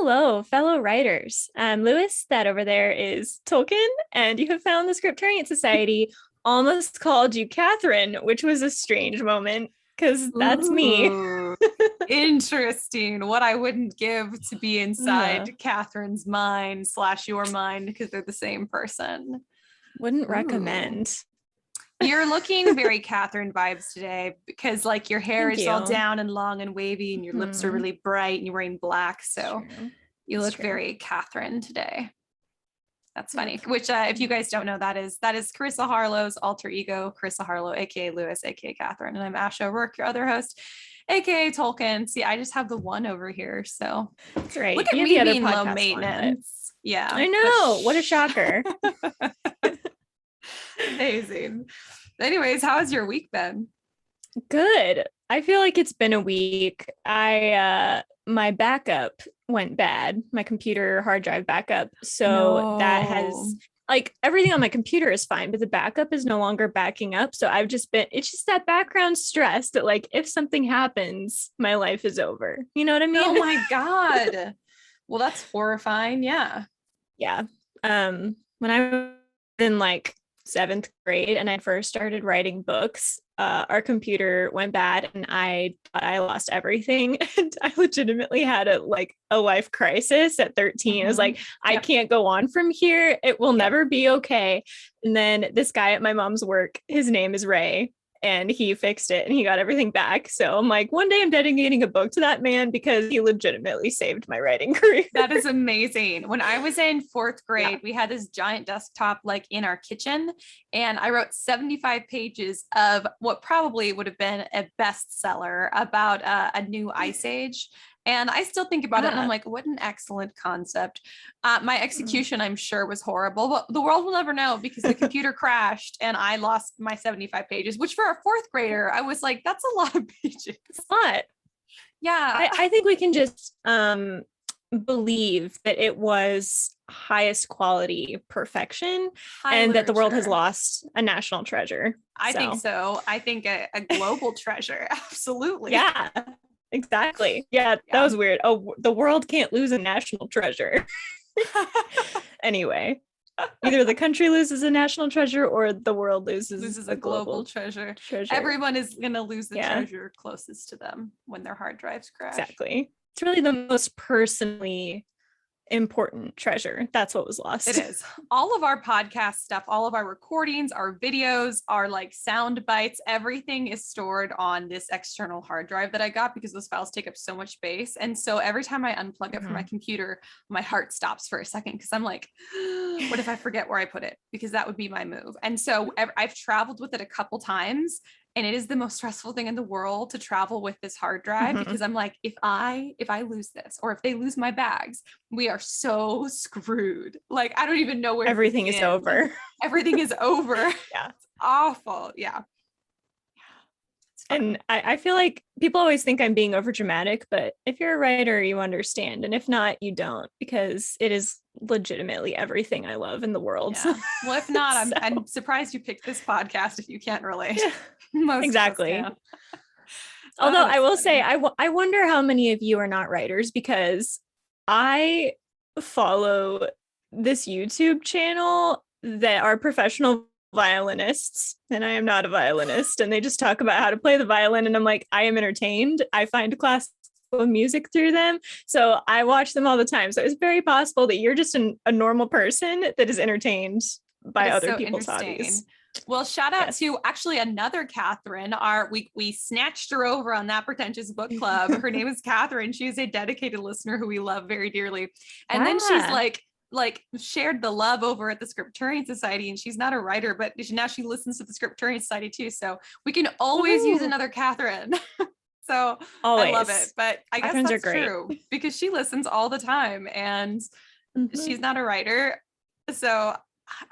Hello, fellow writers. I'm Lewis. That over there is Tolkien, and you have found the Scripturient Society. Almost called you Catherine, which was a strange moment because that's me. Ooh, interesting. What I wouldn't give to be Uh, inside Catherine's mind / your mind because they're the same person. wouldn't Ooh. recommend. You're looking very Catherine vibes today because like your hair Thank is all you. down and long and wavy and your lips are Hmm. really bright and you're wearing black. It's So true. you It's look true. very Catherine today. That's Yep. funny. Which, if you guys don't know, that is Carissa Harlow's alter ego, Carissa Harlow, aka Lewis, aka Catherine, and I'm Ash O'Rourke, your other host, aka Tolkien. See, I just have the one over here, so That's right. look at You have me the other being low podcast one, but maintenance. Yeah, I but know. What a shocker. amazing. Anyways, how has your week been? Good. I feel like it's been a week. I my backup went bad, my computer hard drive backup. So that No. has like everything on my computer is fine, but the backup is no longer backing up. So I've just been it's just that background stress that like if something happens, my life is over. You know what I Oh mean? my God. Well, that's horrifying. Yeah. Yeah. When I was in like seventh grade and I first started writing books, our computer went bad and I thought I lost everything. And I legitimately had a life crisis at 13. I was Mhm. like, I Yep. can't go on from here. It will Yep. never be okay. And then this guy at my mom's work, his name is Ray. And he fixed it and he got everything back. So I'm like, one day I'm dedicating a book to that man because he legitimately saved my writing career. That is amazing. When I was in fourth Yeah. grade, we had this giant desktop like in our kitchen, and I wrote 75 pages of what probably would have been a bestseller about a new ice age. And I still think about it and I'm Ah. like, what an excellent concept. My Mm. execution, I'm sure, was horrible, but the world will never know because the computer crashed and I lost my 75 pages, which for a fourth grader, I was like, that's a lot of pages. A lot. Yeah. I think we can just believe that it was highest quality perfection High and that the world has literature. lost a national treasure. I think So, so. I think a global treasure. Absolutely. yeah, exactly. Yeah, that Yeah. was weird. Oh, the world can't lose a national treasure. Anyway, either the country loses a national treasure or the world loses Loses a a global global treasure. treasure. Everyone is going to lose the Yeah, treasure closest to them when their hard drives crash. exactly. It's really the most personally important treasure. That's what was It lost. is. All of our podcast stuff, all of our recordings, our videos, our like sound bites, everything is stored on this external hard drive that I got because those files take up so much space. And so every time I unplug it from my Mhm. computer, my heart stops for a second because I'm like, what if I forget where I put it? Because that would be my move. And so I've traveled with it a couple times, and it is the most stressful thing in the world to travel with this hard drive because Mhm. I'm like, if I lose this or if they lose my bags, we are so screwed. Like, I don't even know where to Everything is begin. Like, over. everything is over. Yeah. It's awful. Yeah, it's And fun. I feel like people always think I'm being over dramatic, but if you're a writer, you understand. And if not, you don't, because it is legitimately everything I love in the world. Yeah. Well, if not, I'm So, surprised you picked this podcast if you can't relate. yeah, Most of us exactly. can. Although Oh, I that's will say, funny. I wonder how many of you are not writers because I follow this YouTube channel that are professional violinists, and I am not a violinist. And they just talk about how to play the violin. And I'm like, I am entertained. I find classical music through them. So I watch them all the time. So it's very possible that you're just a normal person that is entertained That by is other so people's interesting. hobbies. Well, shout out Yes. to actually another Catherine. We snatched her over on That Pretentious Book Club. Her name is Catherine. She is a dedicated listener who we love very dearly. And then she's Yeah. like shared the love over at the Scripturient Society, and she's not a writer, but now she listens to the Scripturient Society too. So we can always use Woohoo. another Catherine. So I love it. Always. But I guess Catherines are that's great. true because she listens all the time and she's Mhm. not a writer. So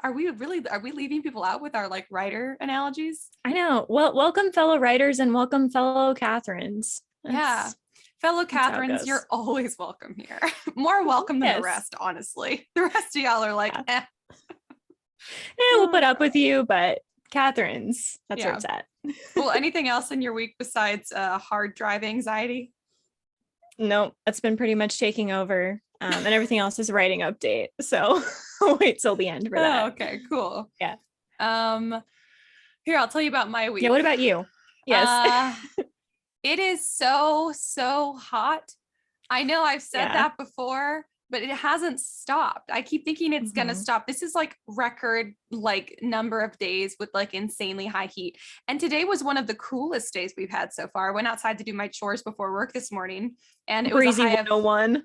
are we leaving people out with our like writer analogies? I know. Well, welcome, fellow writers, and welcome, fellow Catherines. Yeah. That's Fellow that's how it Catherines, goes. you're always welcome here. More welcome than the Yes. rest, honestly. The rest of y'all are like, Yeah. eh. We'll put up with you, but Catherines, that's where Yeah. it's at. Well, anything else in your week besides hard drive anxiety? No, that's been pretty much taking over. And everything else is writing update. So I'll wait till the end for that. Oh, okay, cool. Yeah. Here, I'll tell you about my week. Yeah. What about you? Yes. It is so hot. I know I've said that before, but it hasn't stopped. I keep thinking it's going to stop. This is like record like number of days with like insanely high heat. And today was one of the coolest days we've had so far. I went outside to do my chores before work this morning, and it breezy was a high 101.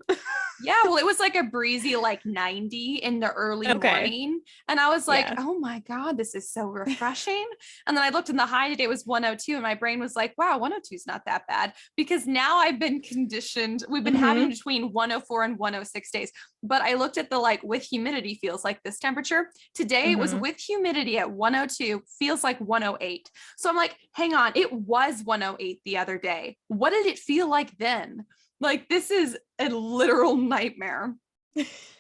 Yeah, well, it was like a breezy like 90 in the early morning. And I was like, oh my God, this is so refreshing. And then I looked, and the high today was 102. And my brain was like, wow, 102 is not that bad, because now I've been conditioned. We've been having between 104 and 106 days. But I looked at the like with humidity feels like this temperature. Today it was with humidity at 102, feels like 108. So I'm like, hang on, it was 108 the other day. What did it feel like then? Like, this is a literal nightmare.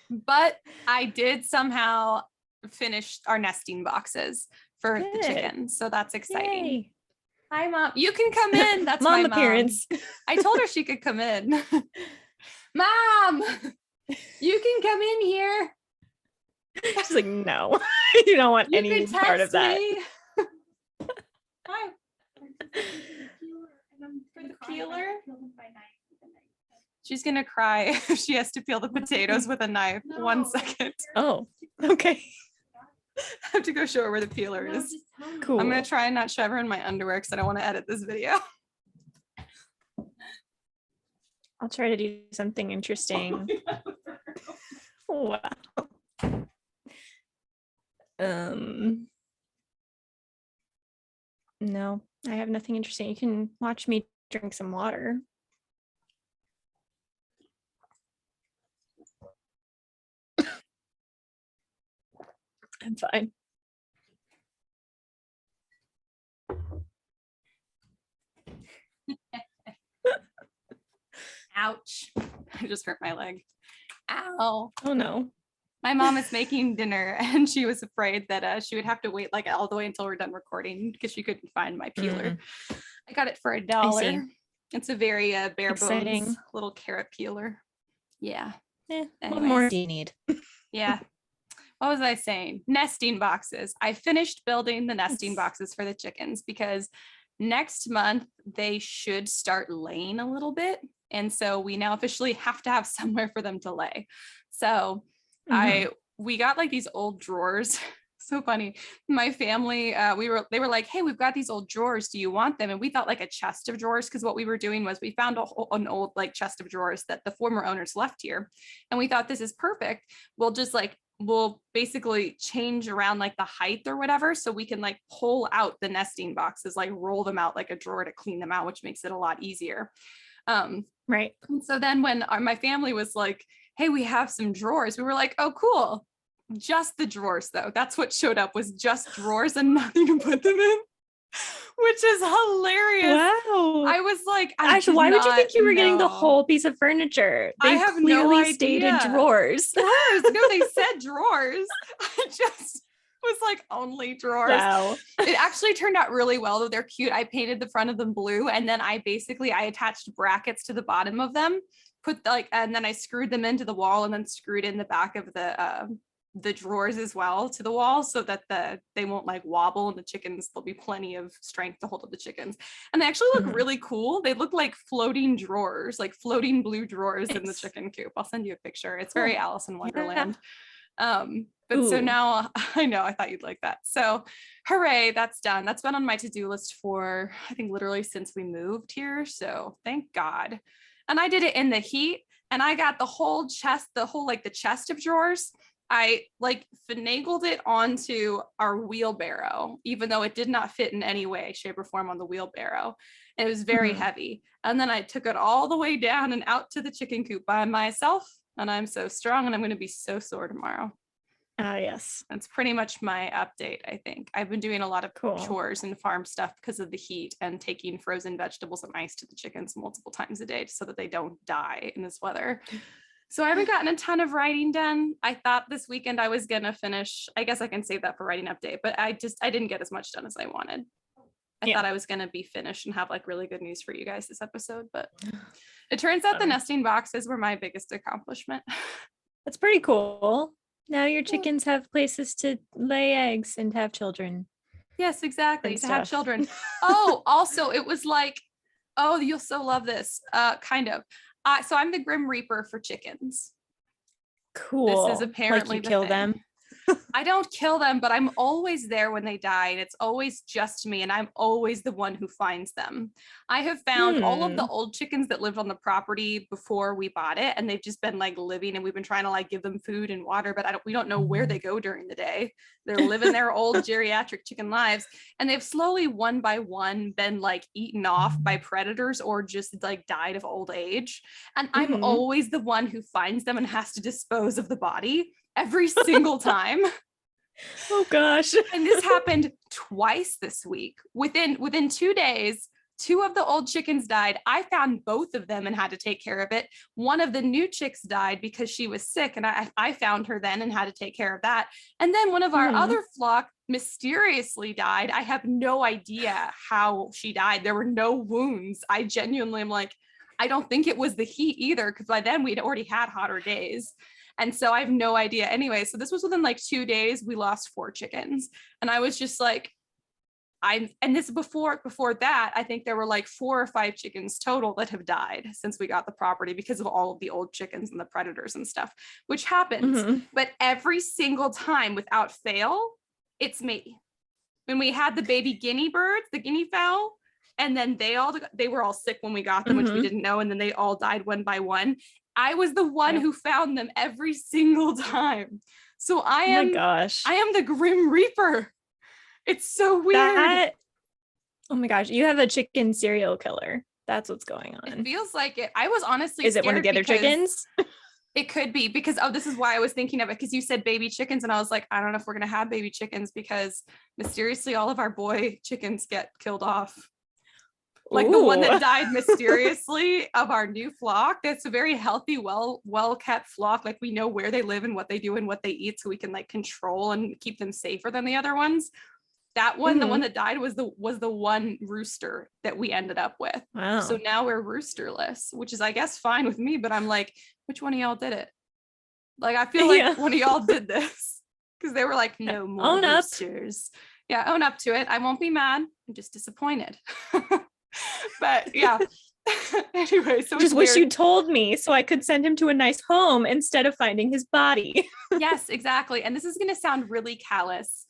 But I did somehow finish our nesting boxes for the chickens. So that's exciting. Yay. Hi, Mom. You can come in. That's mom my appearance. Mom. I told her she could come in. Mom, you can come in here. She's like, no, you don't want any part of that. Hi. For the peeler? She's going to cry if she has to peel the potatoes with a knife. No. 1 second. Oh, okay. I have to go show her where the peeler is. Cool. I'm going to try and not shove her in my underwear because I don't want to edit this video. I'll try to do something interesting. Wow. No, I have nothing interesting. You can watch me drink some water. I'm fine. Ouch. I just hurt my leg. Ow. Oh no. My mom is making dinner, and she was afraid that she would have to wait like all the way until we're done recording because she couldn't find my peeler. I got it for $1. It's a very bare bones little carrot peeler. Yeah. What more do you need? Yeah. What was I saying? Nesting boxes. I finished building the nesting boxes for the chickens because next month they should start laying a little bit. And so we now officially have to have somewhere for them to lay. So we got like these old drawers. So funny. My family, they were like, hey, we've got these old drawers. Do you want them? And we thought like a chest of drawers, because what we were doing was we found an old like chest of drawers that the former owners left here. And we thought, this is perfect. We'll basically change around like the height or whatever, so we can like pull out the nesting boxes, like roll them out like a drawer to clean them out, which makes it a lot easier. Right. So then when my family was like, hey, we have some drawers, we were like, oh, cool. Just the drawers though. That's what showed up, was just drawers and nothing to put them in, which is hilarious. Wow. I was like, actually, why would you think you were getting the whole piece of furniture? They I have clearly no idea. stated drawers. Drawers. No, they said drawers. I just was like, only drawers. Wow. It actually turned out really well, though. They're cute. I painted the front of them blue, and then I attached brackets to the bottom of them, and then I screwed them into the wall, and then screwed in the back of the drawers as well to the wall, so that they won't like wobble, and the chickens, there'll be plenty of strength to hold up the chickens. And they actually look really cool. They look like floating drawers, like floating blue drawers in the chicken coop. I'll send you a picture. It's very Alice in Wonderland. But so now I know, I thought you'd like that. So hooray, that's done. That's been on my to-do list for, I think, literally since we moved here. So thank God. And I did it in the heat, and I got the whole chest, the chest of drawers. I like finagled it onto our wheelbarrow, even though it did not fit in any way, shape, or form on the wheelbarrow. And it was very heavy. And then I took it all the way down and out to the chicken coop by myself. And I'm so strong, and I'm going to be so sore tomorrow. Yes. That's pretty much my update, I think. I've been doing a lot of chores and farm stuff because of the heat, and taking frozen vegetables and ice to the chickens multiple times a day so that they don't die in this weather. So I haven't gotten a ton of writing done. I thought this weekend I was going to finish. I guess I can save that for writing update, but I didn't get as much done as I wanted. I thought I was going to be finished and have like really good news for you guys this episode, but it turns out the nesting boxes were my biggest accomplishment. That's pretty cool. Now your chickens have places to lay eggs and have children. Yes, exactly. To have children. Oh, also it was like, oh, you'll so love this. Kind of. So I'm the Grim Reaper for chickens. Cool. This is apparently like you kill them. I don't kill them, but I'm always there when they die, and it's always just me, and I'm always the one who finds them. I have found all of the old chickens that lived on the property before we bought it, and they've just been like living, and we've been trying to like give them food and water, but we don't know where they go during the day. They're living their old geriatric chicken lives, and they've slowly one by one been like eaten off by predators or just like died of old age. And I'm always the one who finds them and has to dispose of the body every single time. Oh gosh. And this happened twice this week. Within 2 days, 2 of the old chickens died. I found both of them and had to take care of it. One of the new chicks died because she was sick, and I found her then and had to take care of that. And then one of our other flock mysteriously died. I have no idea how she died. There were no wounds. I genuinely am like, I don't think it was the heat either, because by then we'd already had hotter days. And so I have no idea. Anyway, so this was within like 2 days, we lost 4 chickens. And I was just like, and this before that, I think there were like 4 or 5 chickens total that have died since we got the property because of all of the old chickens and the predators and stuff, which happens. But every single time without fail, it's me. When we had the baby guinea birds, the guinea fowl, and then they were all sick when we got them, which we didn't know. And then they all died one by one. I was the one who found them every single time. So I am the Grim Reaper. It's so weird. Oh my gosh, you have a chicken serial killer. That's what's going on. It feels like it. I was honestly Is it one of the other chickens? It could be, because this is why I was thinking of it, because you said baby chickens and I was like, I don't know if we're gonna have baby chickens because mysteriously all of our boy chickens get killed off. Like the one that died mysteriously of our new flock. That's a very healthy, well kept flock. Like we know where they live and what they do and what they eat, so we can like control and keep them safer than the other ones. That one, the one that died was the one rooster that we ended up with. Wow. So now we're roosterless, which is I guess fine with me, but I'm like, which one of y'all did it? Like I feel like one of y'all did this, because they were like, no more own roosters. Yeah, own up to it. I won't be mad. I'm just disappointed. But yeah. Anyway, so just wish you told me so I could send him to a nice home instead of finding his body. Yes, exactly. And this is going to sound really callous,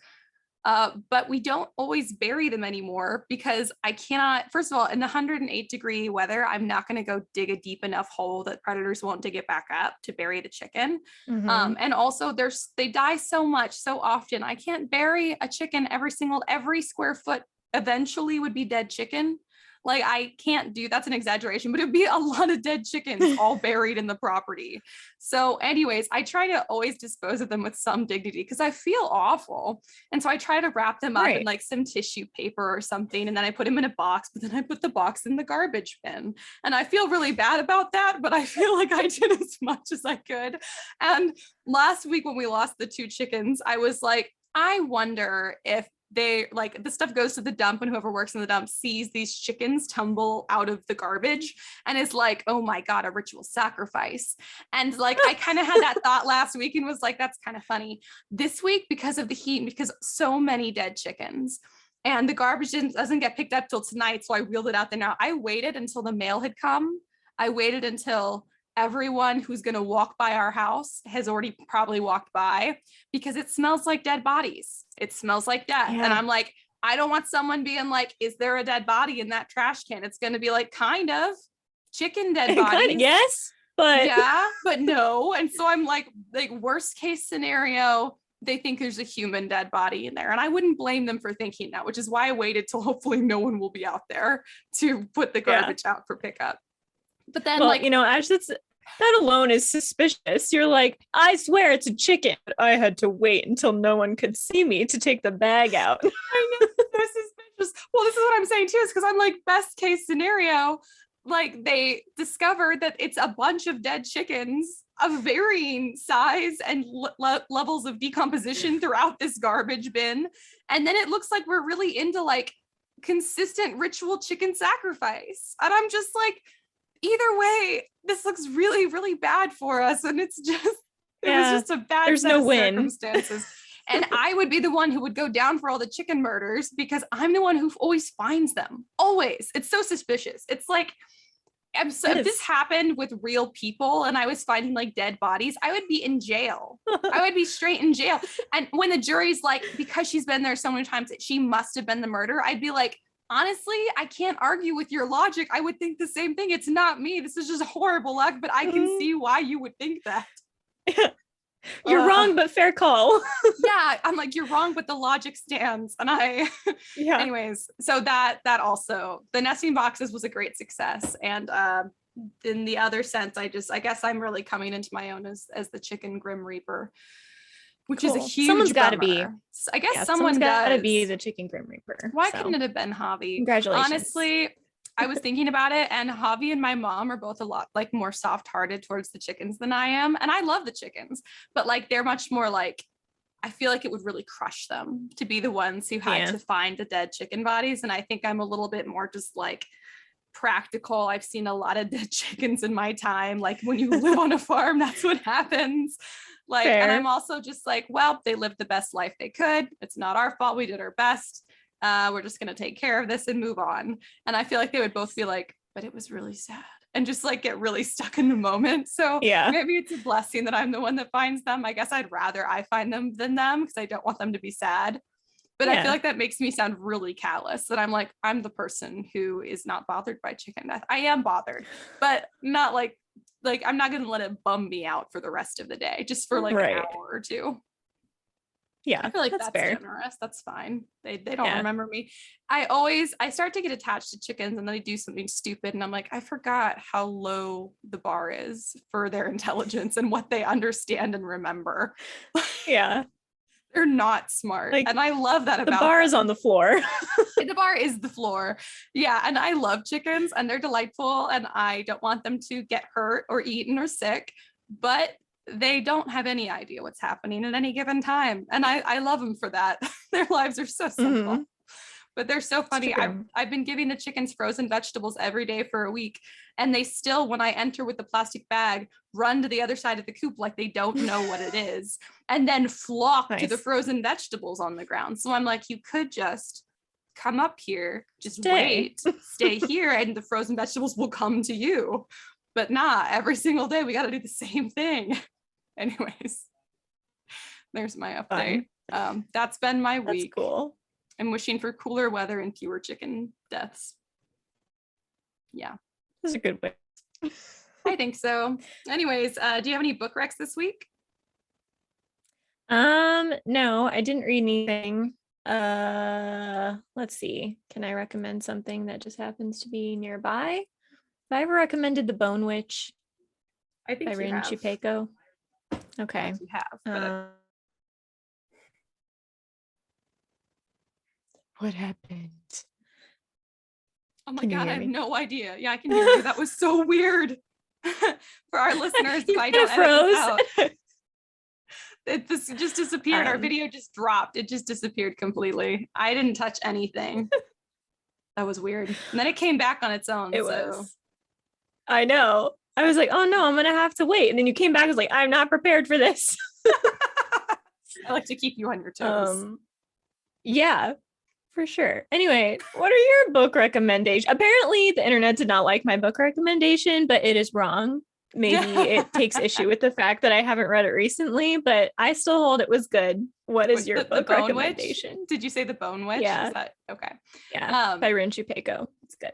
but we don't always bury them anymore because I cannot, first of all, in the 108-degree weather, I'm not going to go dig a deep enough hole that predators won't dig it back up to bury the chicken. And also they die so much, so often. I can't bury a chicken every square foot eventually would be dead chicken. Like I can't do, that's an exaggeration, but it'd be a lot of dead chickens all buried in the property. So anyways, I try to always dispose of them with some dignity because I feel awful. And so I try to wrap them up in like some tissue paper or something. And then I put them in a box, but then I put the box in the garbage bin. And I feel really bad about that, but I feel like I did as much as I could. And last week when we lost the 2 chickens, I was like, I wonder if they like the stuff goes to the dump and whoever works in the dump sees these chickens tumble out of the garbage and is like, oh my God, a ritual sacrifice. And like, I kind of had that thought last week and was like, that's kind of funny. This week, because of the heat, because so many dead chickens and the garbage doesn't get picked up till tonight. So I wheeled it out there now. I waited until the mail had come. I waited until everyone who's going to walk by our house has already probably walked by because it smells like dead bodies. It smells like death. And I'm like, I don't want someone being like, is there a dead body in that trash can? It's going to be like, kind of chicken dead bodies. Yes, but yeah, but no. And so I'm like worst case scenario, they think there's a human dead body in there. And I wouldn't blame them for thinking that, which is why I waited till hopefully no one will be out there to put the garbage out for pickup. But then Ash, that alone is suspicious. You're like, I swear it's a chicken. I had to wait until no one could see me to take the bag out. I know, they're suspicious. Well, this is what I'm saying too, is because I'm like, best case scenario, like they discovered that it's a bunch of dead chickens of varying size and levels of decomposition throughout this garbage bin. And then it looks like we're really into like consistent ritual chicken sacrifice. And I'm just like, either way, this looks really, really bad for us. And it's just, it was just a bad there's set no of win. circumstances. And I would be the one who would go down for all the chicken murders because I'm the one who always finds them. Always. It's so suspicious. It's like, if this happened with real people and I was finding like dead bodies, I would be in jail. I would be straight in jail. And when the jury's like, because she's been there so many times, that she must have been the murderer, I'd be like, honestly, I can't argue with your logic. I would think the same thing. It's not me. This is just horrible luck, but I can see why you would think that. You're wrong, but fair call. Yeah, I'm like, you're wrong, but the logic stands. And anyways, so that also, the nesting boxes was a great success. And in the other sense, I guess I'm really coming into my own as the chicken Grim Reaper, which is a huge Someone's got to bummer. be. I guess someone's got to be the chicken Grim Reaper. Why couldn't it have been Javi? Congratulations. Honestly, I was thinking about it, and Javi and my mom are both a lot like more soft-hearted towards the chickens than I am. And I love the chickens, but like they're much more like, I feel like it would really crush them to be the ones who had to find the dead chicken bodies. And I think I'm a little bit more just like practical. I've seen a lot of dead chickens in my time. Like when you live on a farm, that's what happens. Like, and I'm also just like, well, they lived the best life they could. It's not our fault. We did our best. We're just going to take care of this and move on. And I feel like they would both be like, but it was really sad, and just like get really stuck in the moment. So maybe it's a blessing that I'm the one that finds them. I guess I'd rather I find them than them because I don't want them to be sad. But I feel like that makes me sound really callous, that I'm like, I'm the person who is not bothered by chicken death. I am bothered, but not like I'm not going to let it bum me out for the rest of the day, just for like an hour or two. Yeah, I feel like that's fair. generous. That's fine. They don't remember me. I start to get attached to chickens, and then they do something stupid, and I'm like, I forgot how low the bar is for their intelligence and what they understand and remember. Yeah. They're not smart. Like, and I love that about the bar them. is on the floor. The bar is the floor. Yeah. And I love chickens, and they're delightful, and I don't want them to get hurt or eaten or sick, but they don't have any idea what's happening at any given time. And I love them for that. Their lives are so simple, but they're so funny. I've been giving the chickens frozen vegetables every day for a week, and they still, when I enter with the plastic bag, run to the other side of the coop like they don't know what it is, and then flock to the frozen vegetables on the ground. So I'm like, you could just come up here, just stay here, and the frozen vegetables will come to you. But nah, every single day we got to do the same thing. Anyways, there's my update. That's been my week. That's cool. I'm wishing for cooler weather and fewer chicken deaths. Yeah. That's a good way. I think so. Anyways, do you have any book recs this week? No, I didn't read anything. Let's see. Can I recommend something that just happens to be nearby? Have I ever recommended The Bone Witch? I think by Rin Chupeco. Okay. Yes, you have. What happened? Oh my God, I have no idea. Yeah, I can hear you. That was so weird. For our listeners, if I don't edit this out, it just disappeared. Our video just dropped. It just disappeared completely. I didn't touch anything. That was weird. And then it came back on its own. It was. I know. I was like, oh no, I'm gonna have to wait. And then you came back. I was like, I'm not prepared for this. I like to keep you on your toes. Yeah, for sure. Anyway, what are your book recommendations? Apparently, the internet did not like my book recommendation, but it is wrong. Maybe it takes issue with the fact that I haven't read it recently, but I still hold it was good. What is your book recommendation? Witch? Did you say The Bone Witch? Yeah. Is that okay? Yeah. By Rin Chupeco. It's good.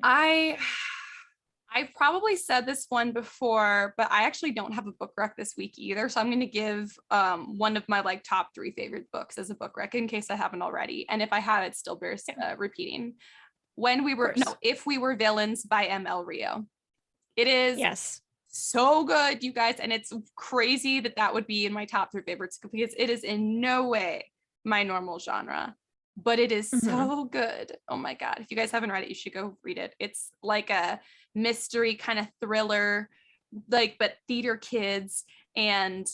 I've probably said this one before, but I actually don't have a book rec this week either. So I'm going to give one of my like top 3 favorite books as a book rec in case I haven't already. And if I have, it still bears repeating. If We Were Villains by M.L. Rio. It is so good, you guys. And it's crazy that would be in my top 3 favorites because it is in no way my normal genre, but it is so good. Oh my God. If you guys haven't read it, you should go read it. It's like a mystery kind of thriller, but theater kids and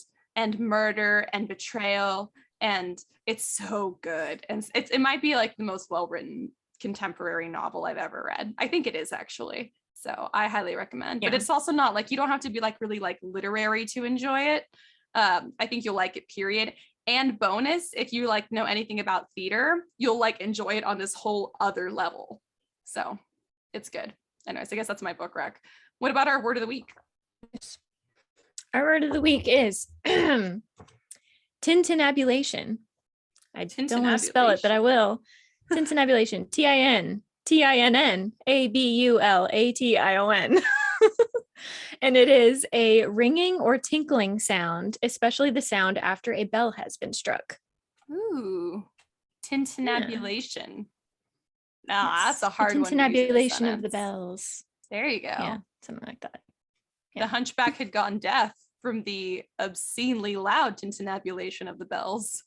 murder and betrayal, and it's so good. And it might be like the most well-written contemporary novel I've ever read. I think it is actually. So I highly recommend, Yeah. but it's also not like, you don't have to be like really like literary to enjoy it. I think you'll like it, period. And bonus, if you like know anything about theater, you'll like enjoy it on this whole other level. So it's good. Anyways, I guess that's my book rec. What about our word of the week? Our word of the week is Tintinnabulation. I don't want to spell it, but I will. Tintinnabulation. Tintinnabulation. And it is a ringing or tinkling sound, especially the sound after a bell has been struck. Ooh, tintinnabulation. Yes. That's a hard one. Tintinnabulation of the bells. There you go. Yeah, something like that. Yeah. The hunchback had gone deaf from the obscenely loud tintinnabulation of the bells.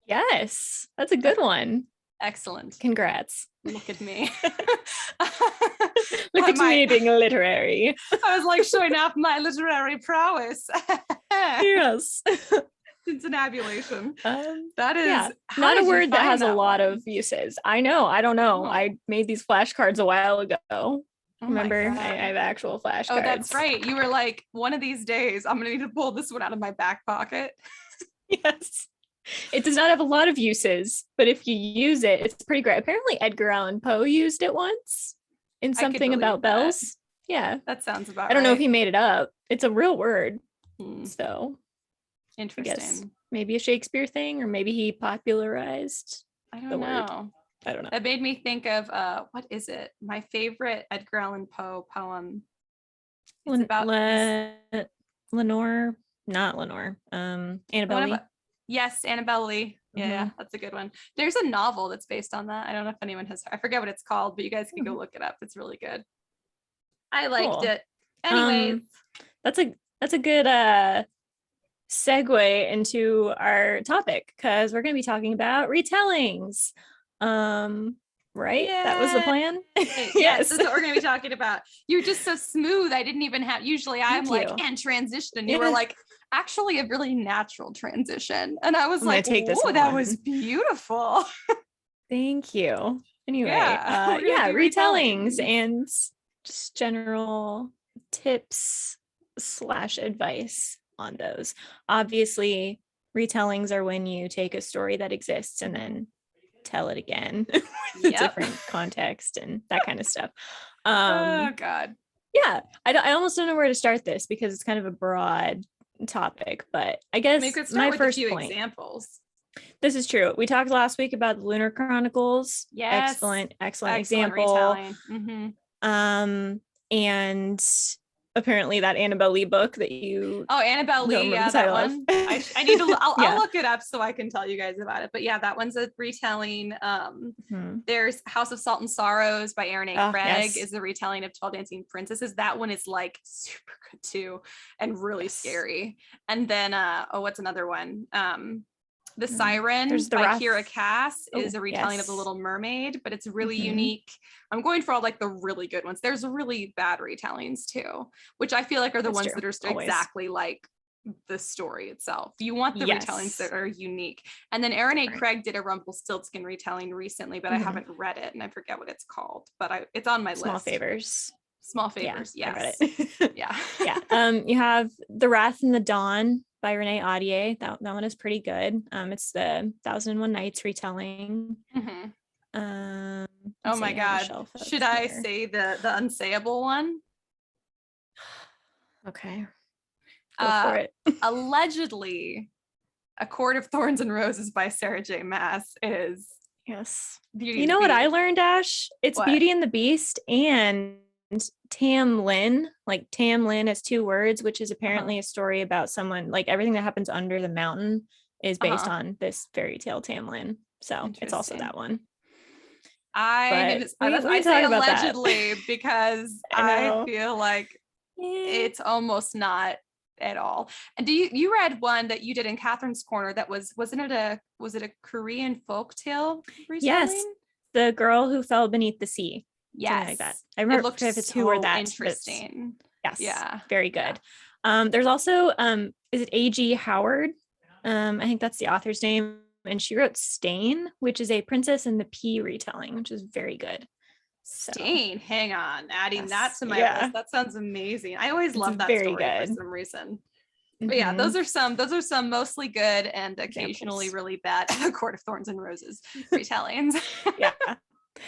Yes, that's a good one. Excellent. Congrats. Look at me. Look at me being literary. I was like showing off my literary prowess. Yes. Tintinnabulation. That is not a word that has a lot of uses. I know. I don't know. I made these flashcards a while ago. Remember, I have actual flashcards. Oh, that's right. You were like, one of these days, I'm going to need to pull this one out of my back pocket. Yes. It does not have a lot of uses, but if you use it, it's pretty great. Apparently, Edgar Allan Poe used it once in something about bells. Yeah. That sounds about right. I don't know if he made it up. It's a real word. So interesting. I guess maybe a Shakespeare thing, or maybe he popularized I don't know. I don't know. That made me think of what is it? My favorite Edgar Allan Poe poem. It's about Lenore, not Lenore. Annabelle Lee. Yes, Annabelle Lee. Yeah, that's a good one. There's a novel that's based on that. I don't know if anyone has. I forget what it's called, but you guys can go look it up. It's really good. I liked it. Anyways, that's a good segue into our topic, because we're going to be talking about retellings. Right? Yeah. That was the plan. Yes, that's what we're going to be talking about. You're just so smooth. I didn't even have. Usually, I'm like, and transition, and you were like, actually, a really natural transition, and I was like, "Oh, that was beautiful." Thank you. Anyway, retellings and just general tips / advice on those. Obviously, retellings are when you take a story that exists and then tell it again with a different context and that kind of stuff. Oh God. Yeah, I almost don't know where to start this, because it's kind of a broad topic, but I guess my first point. Examples. This is true. We talked last week about the Lunar Chronicles. Yes. Excellent example. And apparently that Annabelle Lee book that you Annabelle Lee, that one. I need to I'll look it up so I can tell you guys about it. But yeah, that one's a retelling. There's House of Salt and Sorrows by Aaron A. Craig is the retelling of 12 Dancing Princesses. That one is like super good too, and really scary. And then what's another one? The Siren by Kira Cass is a retelling of The Little Mermaid, but it's really unique. I'm going for all like the really good ones. There's really bad retellings too, which I feel like are the ones that are exactly like the story itself. You want the retellings that are unique. And then Aaron A. Craig did a Rumpelstiltskin retelling recently, but I haven't read it and I forget what it's called, but it's on my list. Small Favors. Yes. I read it. Yeah. You have The Wrath and the Dawn by Renee Audier. That one is pretty good. It's the 1001 Nights retelling. Oh my God. Should I say the unsayable one? Okay. Go for it. Allegedly, A Court of Thorns and Roses by Sarah J. Maas is Beauty. You know what I learned, Ash? It's Beauty and the Beast and Tam Lin. Like Tam Lin has 2 words, which is apparently a story about someone, like everything that happens under the mountain is based on this fairy tale Tam Lin. So it's also that one. I say allegedly because I feel like it's almost not at all. And you read one that you did in Catherine's Corner that was it a Korean folktale retelling? Yes, The Girl Who Fell Beneath the Sea. Yes, like that. I remember if it's who or that. Interesting. Yes. Yeah. Very good. There's also is it A.G. Howard? I think that's the author's name. and she wrote Stain, which is a Princess and the Pea retelling, which is very good. Stain, hang on, adding that to my Yeah. list. That sounds amazing. I always love that very story good. for some reason. But yeah, those are some mostly good and occasionally really bad Court of Thorns and Roses retellings. Yeah.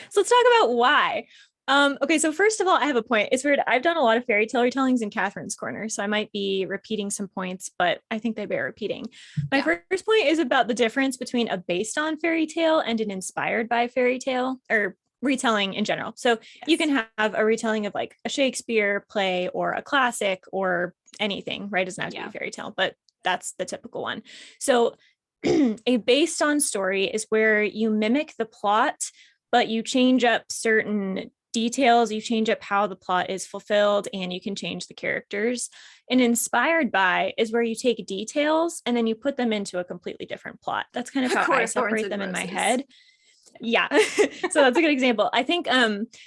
So let's talk about why. Okay, so first of all, I have a point. It's weird. I've done a lot of fairy tale retellings in Catherine's corner, so I might be repeating some points, but I think they bear repeating. My first point is about the difference between a based on fairy tale and an inspired by fairy tale, or retelling in general. So you can have a retelling of like a Shakespeare play or a classic or anything, right? It doesn't have to be a fairy tale, but that's the typical one. So a based on story is where you mimic the plot, but you change up certain details, you change up how the plot is fulfilled, and you can change the characters. And inspired by is where you take details and then you put them into a completely different plot. That's kind of how I separate them in my head. Yeah. So that's a good example. I think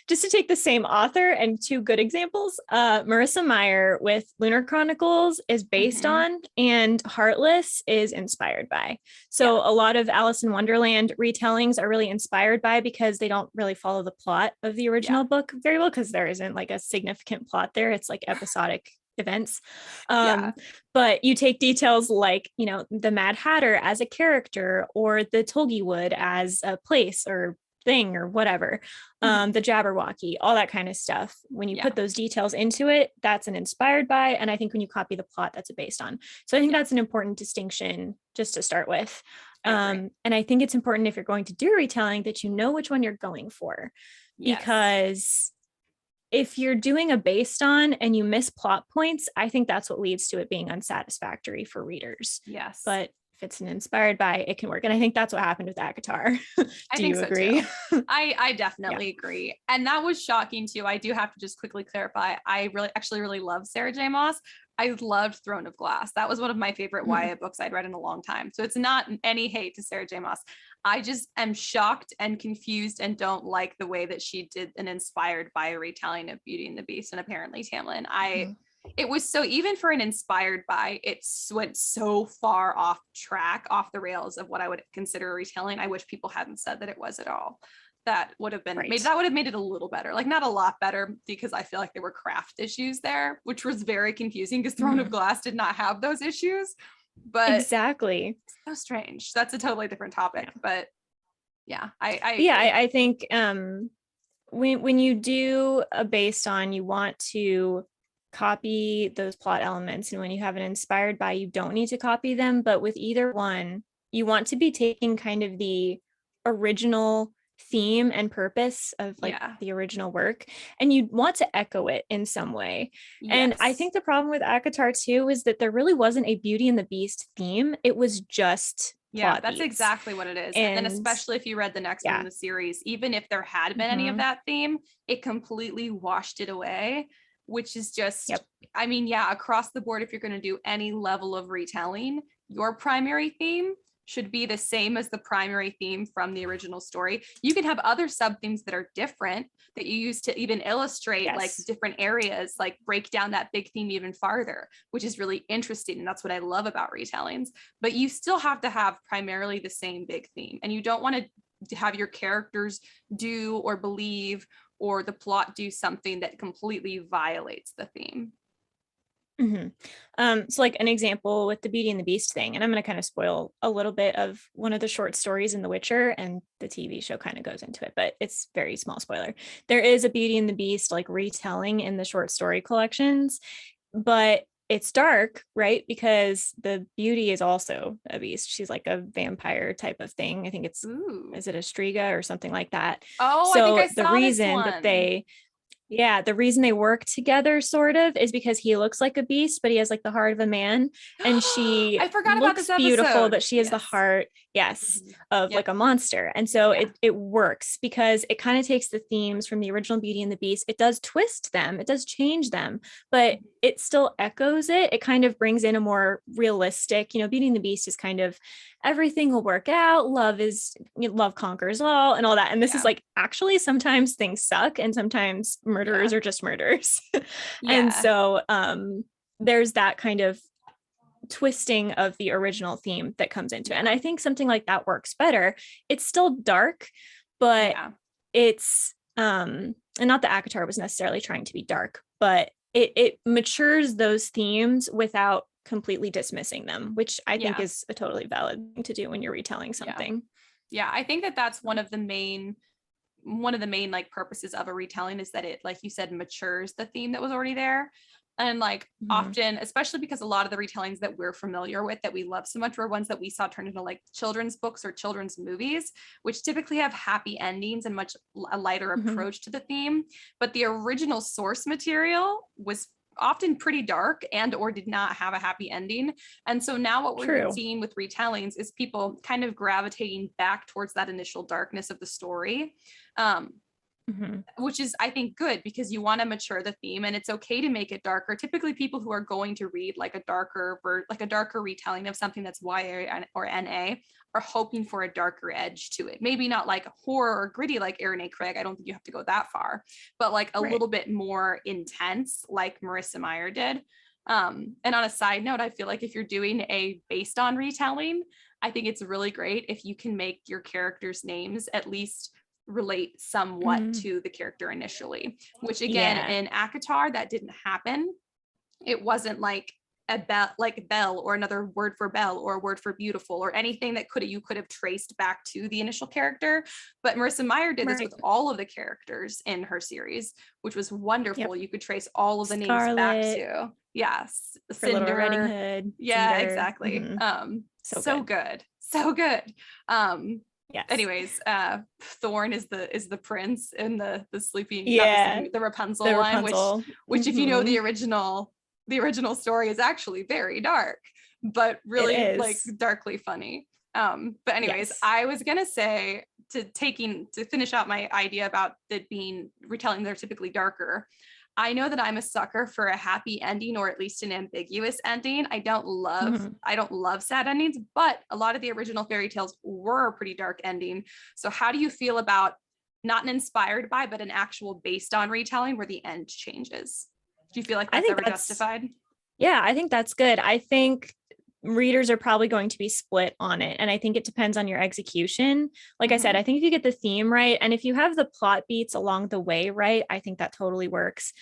just to take the same author and two good examples, Marissa Meyer with Lunar Chronicles is based on, and Heartless is inspired by. So a lot of Alice in Wonderland retellings are really inspired by, because they don't really follow the plot of the original book very well, because there isn't like a significant plot there. It's like episodic events. But you take details like, you know, the Mad Hatter as a character, or the Tolgywood as a place or thing or whatever, the Jabberwocky, all that kind of stuff. When you put those details into it, that's an inspired by. And I think when you copy the plot, that's a based on. So I think that's an important distinction just to start with. And I think it's important, if you're going to do retelling, that you know which one you're going for, because if you're doing a based on and you miss plot points, I think that's what leads to it being unsatisfactory for readers. Yes. But if it's an inspired by, it can work. And I think that's what happened with ACOTAR. Do you agree? Too. I definitely agree. And that was shocking too. I do have to just quickly clarify. I really love Sarah J. Maas. I loved Throne of Glass. That was one of my favorite YA books I'd read in a long time. So it's not any hate to Sarah J. Maas. I just am shocked and confused and don't like the way that she did an inspired by a retelling of Beauty and the Beast and apparently Tamlin. It was so, even for an inspired by, it went so far off track, off the rails of what I would consider a retelling. I wish people hadn't said that it was at all. That would have been that would have made it a little better, like not a lot better, because I feel like there were craft issues there, which was very confusing, because Throne of Glass did not have those issues. But exactly, so strange. That's a totally different topic. But I think when you do a based on, you want to copy those plot elements, and when you have an inspired by, you don't need to copy them. But with either one, you want to be taking kind of the original theme and purpose of like the original work, and you want to echo it in some way. And I think the problem with ACOTAR too is that there really wasn't a Beauty and the Beast theme. It was just that's exactly what it is. And then especially if you read the next one in the series, even if there had been any of that theme, it completely washed it away, which is just I mean, across the board, if you're going to do any level of retelling, your primary theme should be the same as the primary theme from the original story. You can have other sub themes that are different that you use to even illustrate like different areas, like break down that big theme even farther, which is really interesting. And that's what I love about retellings. But you still have to have primarily the same big theme, and you don't want to have your characters do or believe or the plot do something that completely violates the theme. So like an example with the Beauty and the Beast thing, and I'm going to kind of spoil a little bit of one of the short stories in The Witcher, and the TV show kind of goes into it, but it's very small spoiler. There is a Beauty and the Beast like retelling in the short story collections, but it's dark, right? Because the Beauty is also a beast. She's like a vampire type of thing. I think it's, is it a Striga or something like that? Oh, so I think I saw the reason that the reason they work together sort of is because he looks like a beast, but he has like the heart of a man, and she I forgot about this beautiful, but she has the heart of like a monster. And so it works because it kind of takes the themes from the original Beauty and the Beast. It does twist them, it does change them, but it still echoes it. It kind of brings in a more realistic, Beauty and the Beast is kind of everything will work out. Love conquers all and all that. And this is like, actually, sometimes things suck and sometimes murderers are just murderers. And so there's that kind of twisting of the original theme that comes into it. And I think something like that works better. It's still dark, but it's and not that ACOTAR was necessarily trying to be dark, but it matures those themes without completely dismissing them, which I think is a totally valid thing to do when you're retelling something. Yeah, I think that that's one of the main like purposes of a retelling, is that it, like you said, matures the theme that was already there. And like often, especially because a lot of the retellings that we're familiar with, that we love so much, were ones that we saw turned into like children's books or children's movies, which typically have happy endings and much a lighter approach to the theme. But the original source material was often pretty dark and or did not have a happy ending. And so now what we're seeing with retellings is people kind of gravitating back towards that initial darkness of the story. Which is, I think, good, because you want to mature the theme, and it's okay to make it darker. Typically people who are going to read like a darker retelling of something that's YA or NA are hoping for a darker edge to it. Maybe not like horror or gritty like Aaron A. Craig. I don't think you have to go that far, but like a little bit more intense like Marissa Meyer did. And on a side note, I feel like if you're doing a based on retelling, I think it's really great if you can make your characters' names at least relate somewhat to the character initially, which again, in ACOTAR, that didn't happen. It wasn't like Belle or another word for Belle or a word for beautiful or anything that you could have traced back to the initial character. But Marissa Meyer did this with all of the characters in her series, which was wonderful. You could trace all of the names back to Cinderella, Riding Hood. Yeah, exactly. So good. Yes. Anyways, Thorn is the prince in the sleeping, the Rapunzel one, which if you know the original story is actually very dark, but really like darkly funny. But anyways, I was gonna say to finish out my idea about it being retelling, they're typically darker. I know that I'm a sucker for a happy ending, or at least an ambiguous ending. I don't love sad endings, but a lot of the original fairy tales were a pretty dark ending. So how do you feel about not an inspired by, but an actual based on retelling where the end changes? Do you feel like that's justified? Yeah, I think that's good. I think readers are probably going to be split on it. And I think it depends on your execution. Like I said, I think if you get the theme right, and if you have the plot beats along the way right, I think that totally works.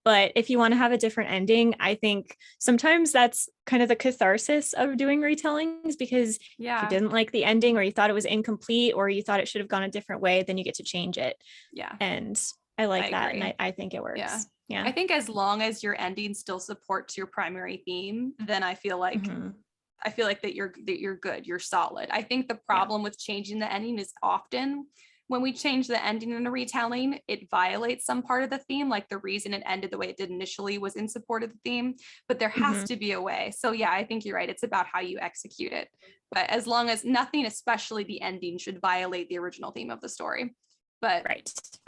But if you want to have a different ending, I think sometimes that's kind of the catharsis of doing retellings, because if you didn't like the ending, or you thought it was incomplete, or you thought it should have gone a different way, then you get to change it. And I like that. And I think it works. I think as long as your ending still supports your primary theme, then I feel like that you're good, you're solid. I think the problem with changing the ending is often when we change the ending in a retelling, it violates some part of the theme. Like the reason it ended the way it did initially was in support of the theme, but there has to be a way. So yeah, I think you're right. It's about how you execute it. But as long as nothing, especially the ending, should violate the original theme of the story. But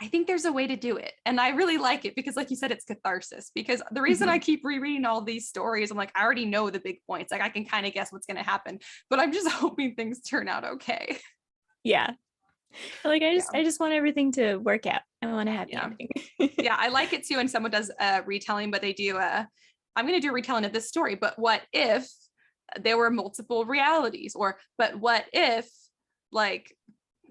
I think there's a way to do it. And I really like it because, like you said, it's catharsis. Because the reason I keep rereading all these stories, I'm like, I already know the big points. Like I can kind of guess what's going to happen, but I'm just hoping things turn out okay. Yeah. Like I just want everything to work out. I want a happy ending. I like it too. And someone does a retelling, but they do I'm going to do a retelling of this story, but what if there were multiple realities? Or, but what if like,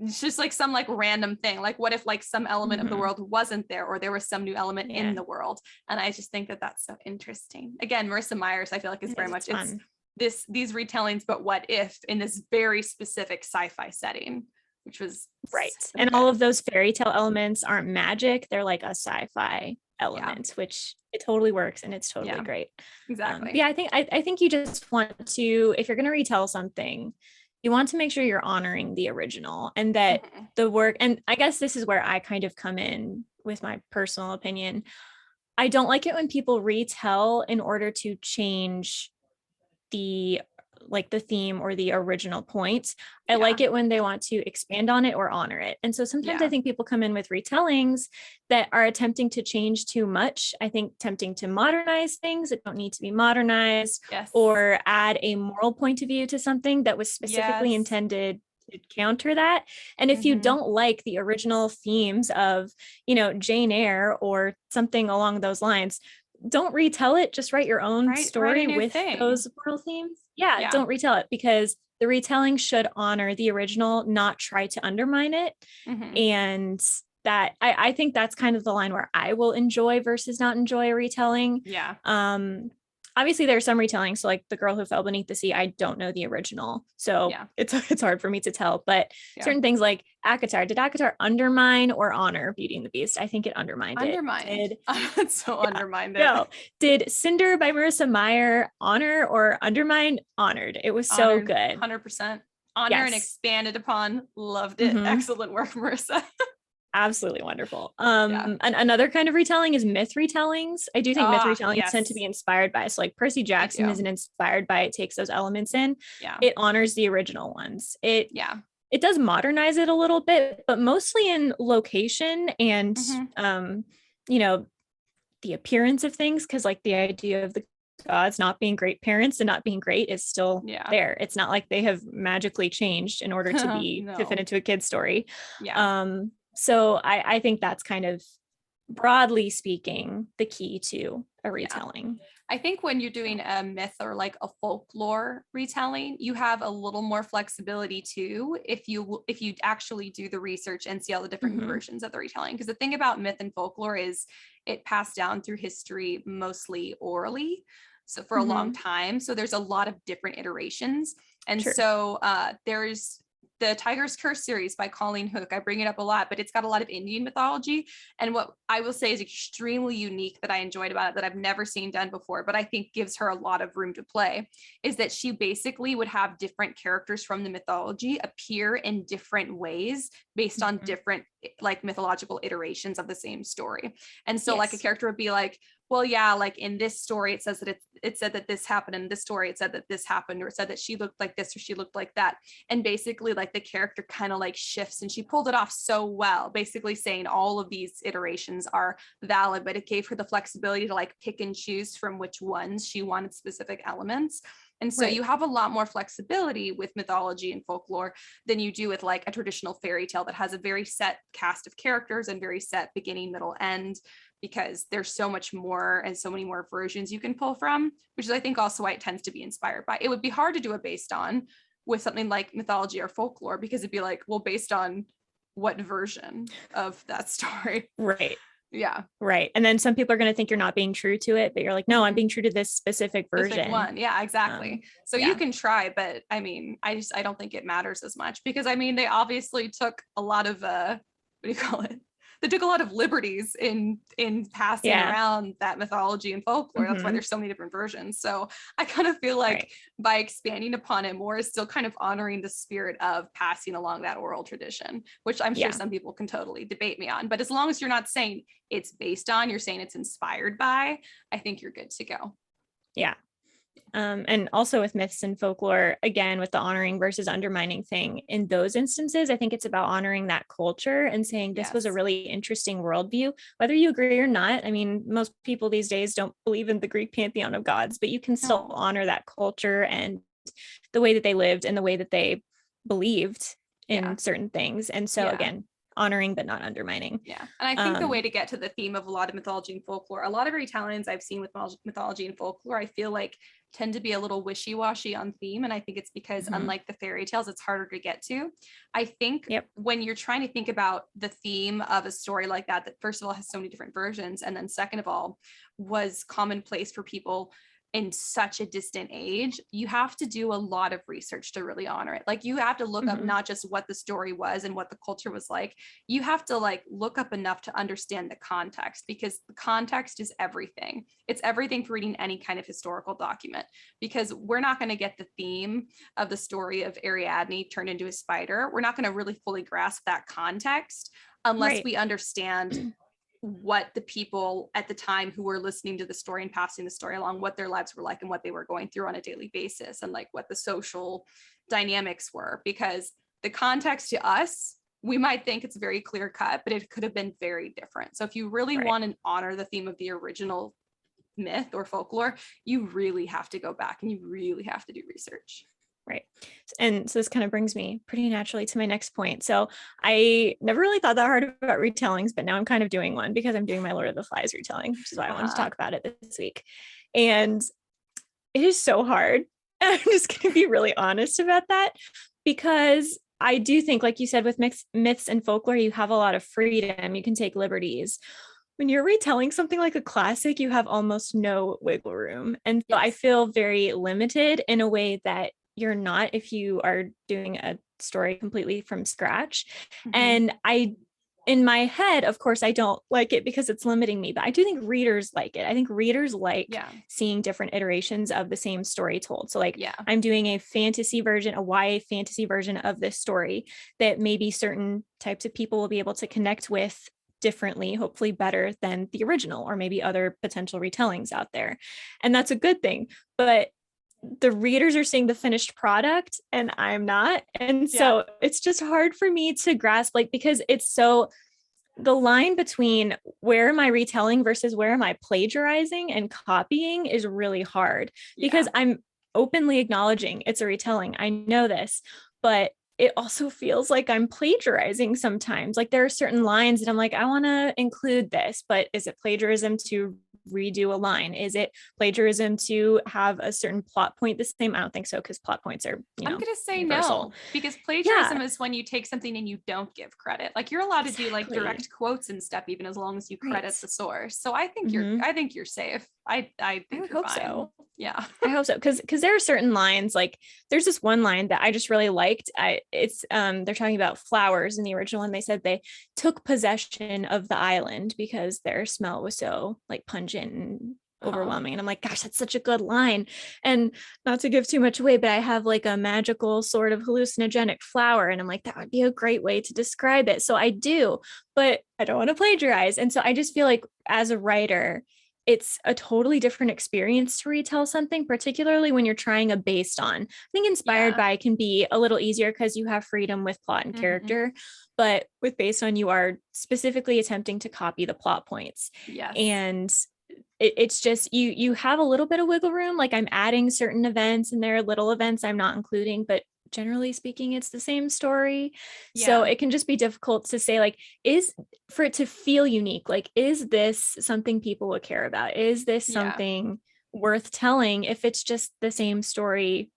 it's just like some like random thing, like what if like some element of the world wasn't there, or there was some new element in the world? And I just think that that's so interesting. Again, Marissa Myers, I feel like is very much these retellings, but what if in this very specific sci-fi setting, which was and all of those fairy tale elements aren't magic, they're like a sci-fi element, which it totally works, and it's totally great. Exactly. I think you just want to, if you're going to retell something, you want to make sure you're honoring the original, and that the work, and I guess this is where I kind of come in with my personal opinion. I don't like it when people retell in order to change the theme or the original points. I like it when they want to expand on it or honor it. And so sometimes I think people come in with retellings that are attempting to change too much. I think attempting to modernize things that don't need to be modernized, or add a moral point of view to something that was specifically intended to counter that. And if you don't like the original themes of, Jane Eyre or something along those lines, don't retell it, just write your own Write a story new with thing. those world themes. Yeah, Yeah. don't retell it, because the retelling should honor the original, not try to undermine it. Mhm. And that I think that's kind of the line where I will enjoy versus not enjoy a retelling. Yeah. Obviously there are some retellings, so like The Girl Who Fell Beneath the Sea, I don't know the original, so Yeah. it's hard for me to tell. But Yeah. certain things like ACOTAR, did ACOTAR undermine or honor Beauty and the Beast? I think it undermined it. It's so undermined it. No. Did Cinder by Marissa Meyer honor or undermine? Honored. It was so Honored, good. 100%. Honor and Yes. expanded upon. Loved it. Mhm. Excellent work, Marissa. Absolutely wonderful. Yeah. And another kind of retelling is myth retellings. I do think myth retellings tend to Yes. be inspired by, so like Percy Jackson do. isn't inspired by, it takes those elements in. Yeah. It honors the original ones. It Yeah. does modernize it a little bit, but mostly in location and Mhm. you know, the appearance of things, because like the idea of the gods not being great parents and not being great is still Yeah. there. It's not like they have magically changed in order to be No. to fit into a kid's story. Yeah. So I think that's kind of, broadly speaking, the key to a retelling. I think when you're doing a myth or like a folklore retelling, you have a little more flexibility too if you actually do the research and see all the different Mhm. versions of the retelling. Because the thing about myth and folklore is it passed down through history mostly orally, so for a long time. So there's a lot of different iterations, and Sure. so there's the Tiger's Curse series by Colleen Hook. I bring it up a lot, but it's got a lot of Indian mythology. And what I will say is extremely unique that I enjoyed about it, that I've never seen done before, but I think gives her a lot of room to play, is that she basically would have different characters from the mythology appear in different ways based on different like mythological iterations of the same story. And so like a character would be like, well, yeah, like in this story, it says that it said that this happened. In this story, it said that this happened, or it said that she looked like this, or she looked like that. And basically like the character kind of like shifts, and she pulled it off so well, basically saying all of these iterations are valid, but it gave her the flexibility to like pick and choose from which ones she wanted specific elements. And so you have a lot more flexibility with mythology and folklore than you do with like a traditional fairy tale that has a very set cast of characters and very set beginning, middle, end, because there's so much more and so many more versions you can pull from, which is I think also why it tends to be inspired by. It would be hard to do it based on with something like mythology or folklore, because it'd be like, well, based on what version of that story? Right. Yeah. Right. And then some people are going to think you're not being true to it, but you're like, no, I'm being true to this specific version. One. Yeah, exactly. So you can try, but I mean, I don't think it matters as much, because I mean, they obviously took a lot of what do you call it? They took a lot of liberties in passing around that mythology and folklore. That's why there's so many different versions. So I kind of feel like by expanding upon it more is still kind of honoring the spirit of passing along that oral tradition, which I'm sure some people can totally debate me on. But as long as you're not saying it's based on, you're saying it's inspired by, I think you're good to go. Yeah. And also with myths and folklore, again, with the honoring versus undermining thing, in those instances, I think it's about honoring that culture and saying this was a really interesting worldview, whether you agree or not. I mean, most people these days don't believe in the Greek pantheon of gods, but you can still honor that culture and the way that they lived and the way that they believed in certain things. And so again, honoring but not undermining. Yeah. And I think the way to get to the theme of a lot of mythology and folklore, a lot of retellings I've seen with mythology and folklore, I feel like tend to be a little wishy-washy on theme. And I think it's because unlike the fairy tales, it's harder to get to. I think when you're trying to think about the theme of a story like that, that first of all has so many different versions, and then second of all was commonplace for people in such a distant age, you have to do a lot of research to really honor it. Like you have to look up not just what the story was and what the culture was like, you have to like look up enough to understand the context, because the context is everything. It's everything for reading any kind of historical document, because we're not going to get the theme of the story of Ariadne turned into a spider. We're not going to really fully grasp that context unless we understand what the people at the time who were listening to the story and passing the story along, what their lives were like and what they were going through on a daily basis, and like what the social dynamics were. Because the context to us, we might think it's very clear cut, but it could have been very different. So if you really want to honor the theme of the original myth or folklore, you really have to go back and you really have to do research. Right. And so this kind of brings me pretty naturally to my next point. So I never really thought that hard about retellings, but now I'm kind of doing one because I'm doing my Lord of the Flies retelling, which is why I wanted to talk about it this week. And it is so hard. I'm just going to be really honest about that, because I do think, like you said, with myths and folklore, you have a lot of freedom. You can take liberties. When you're retelling something like a classic, you have almost no wiggle room. And so I feel very limited in a way that you're not if you are doing a story completely from scratch. And in my head, of course, I don't like it because it's limiting me, but I do think readers like it. I think readers like seeing different iterations of the same story told. So like I'm doing a fantasy version, a YA fantasy version of this story that maybe certain types of people will be able to connect with differently, hopefully better than the original, or maybe other potential retellings out there. And that's a good thing. But the readers are seeing the finished product and I'm not. And so it's just hard for me to grasp, like, because it's so, the line between where am I retelling versus where am I plagiarizing and copying is really hard, because I'm openly acknowledging it's a retelling. I know this, but it also feels like I'm plagiarizing sometimes. Like there are certain lines that I'm like, I want to include this, but is it plagiarism to redo a line? Is it plagiarism to have a certain plot point the same? I don't think so, because plot points are, I'm going to say universal. No, because plagiarism is when you take something and you don't give credit. Like you're allowed to do like direct quotes and stuff, even as long as you credit the source. So I think you're safe. I think you're fine. So. Yeah. I hope so. Cause there are certain lines, like there's this one line that I just really liked. They're talking about flowers in the original, and they said they took possession of the island because their smell was so like pungent and overwhelming. And I'm like, gosh, that's such a good line. And not to give too much away, but I have like a magical sort of hallucinogenic flower. And I'm like, that would be a great way to describe it. So I do, but I don't want to plagiarize. And so I just feel like as a writer, it's a totally different experience to retell something, particularly when you're trying a based on. I think inspired by can be a little easier because you have freedom with plot and character, but with based on, you are specifically attempting to copy the plot points. And it's just, you have a little bit of wiggle room. Like I'm adding certain events, and there are little events I'm not including, but generally speaking, it's the same story. So it can just be difficult to say, like, for it to feel unique, like, is this something people would care about? Is this something worth telling if it's just the same story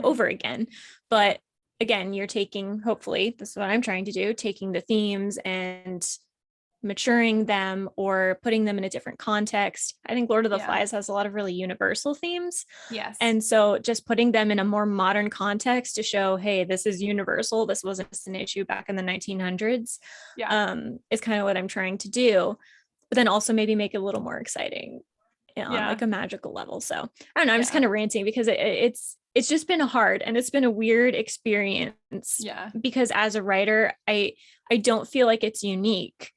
over again? But again, you're taking, hopefully, this is what I'm trying to do, taking the themes and maturing them or putting them in a different context. I think Lord of the Flies has a lot of really universal themes. And so just putting them in a more modern context to show, hey, this is universal. This wasn't just an issue back in the 1900s. Is kind of what I'm trying to do. But then also maybe make it a little more exciting on like a magical level. So I don't know, I'm just kind of ranting because it's just been hard, and it's been a weird experience. Because as a writer, I don't feel like it's unique.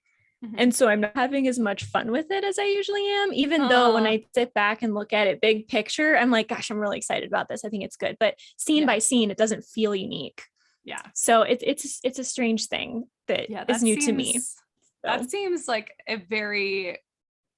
And so I'm not having as much fun with it as I usually am, even though when I sit back and look at it big picture, I'm like, gosh, I'm really excited about this. I think it's good. But scene by scene, it doesn't feel unique. So it's a strange thing that is new to me. That seems like a very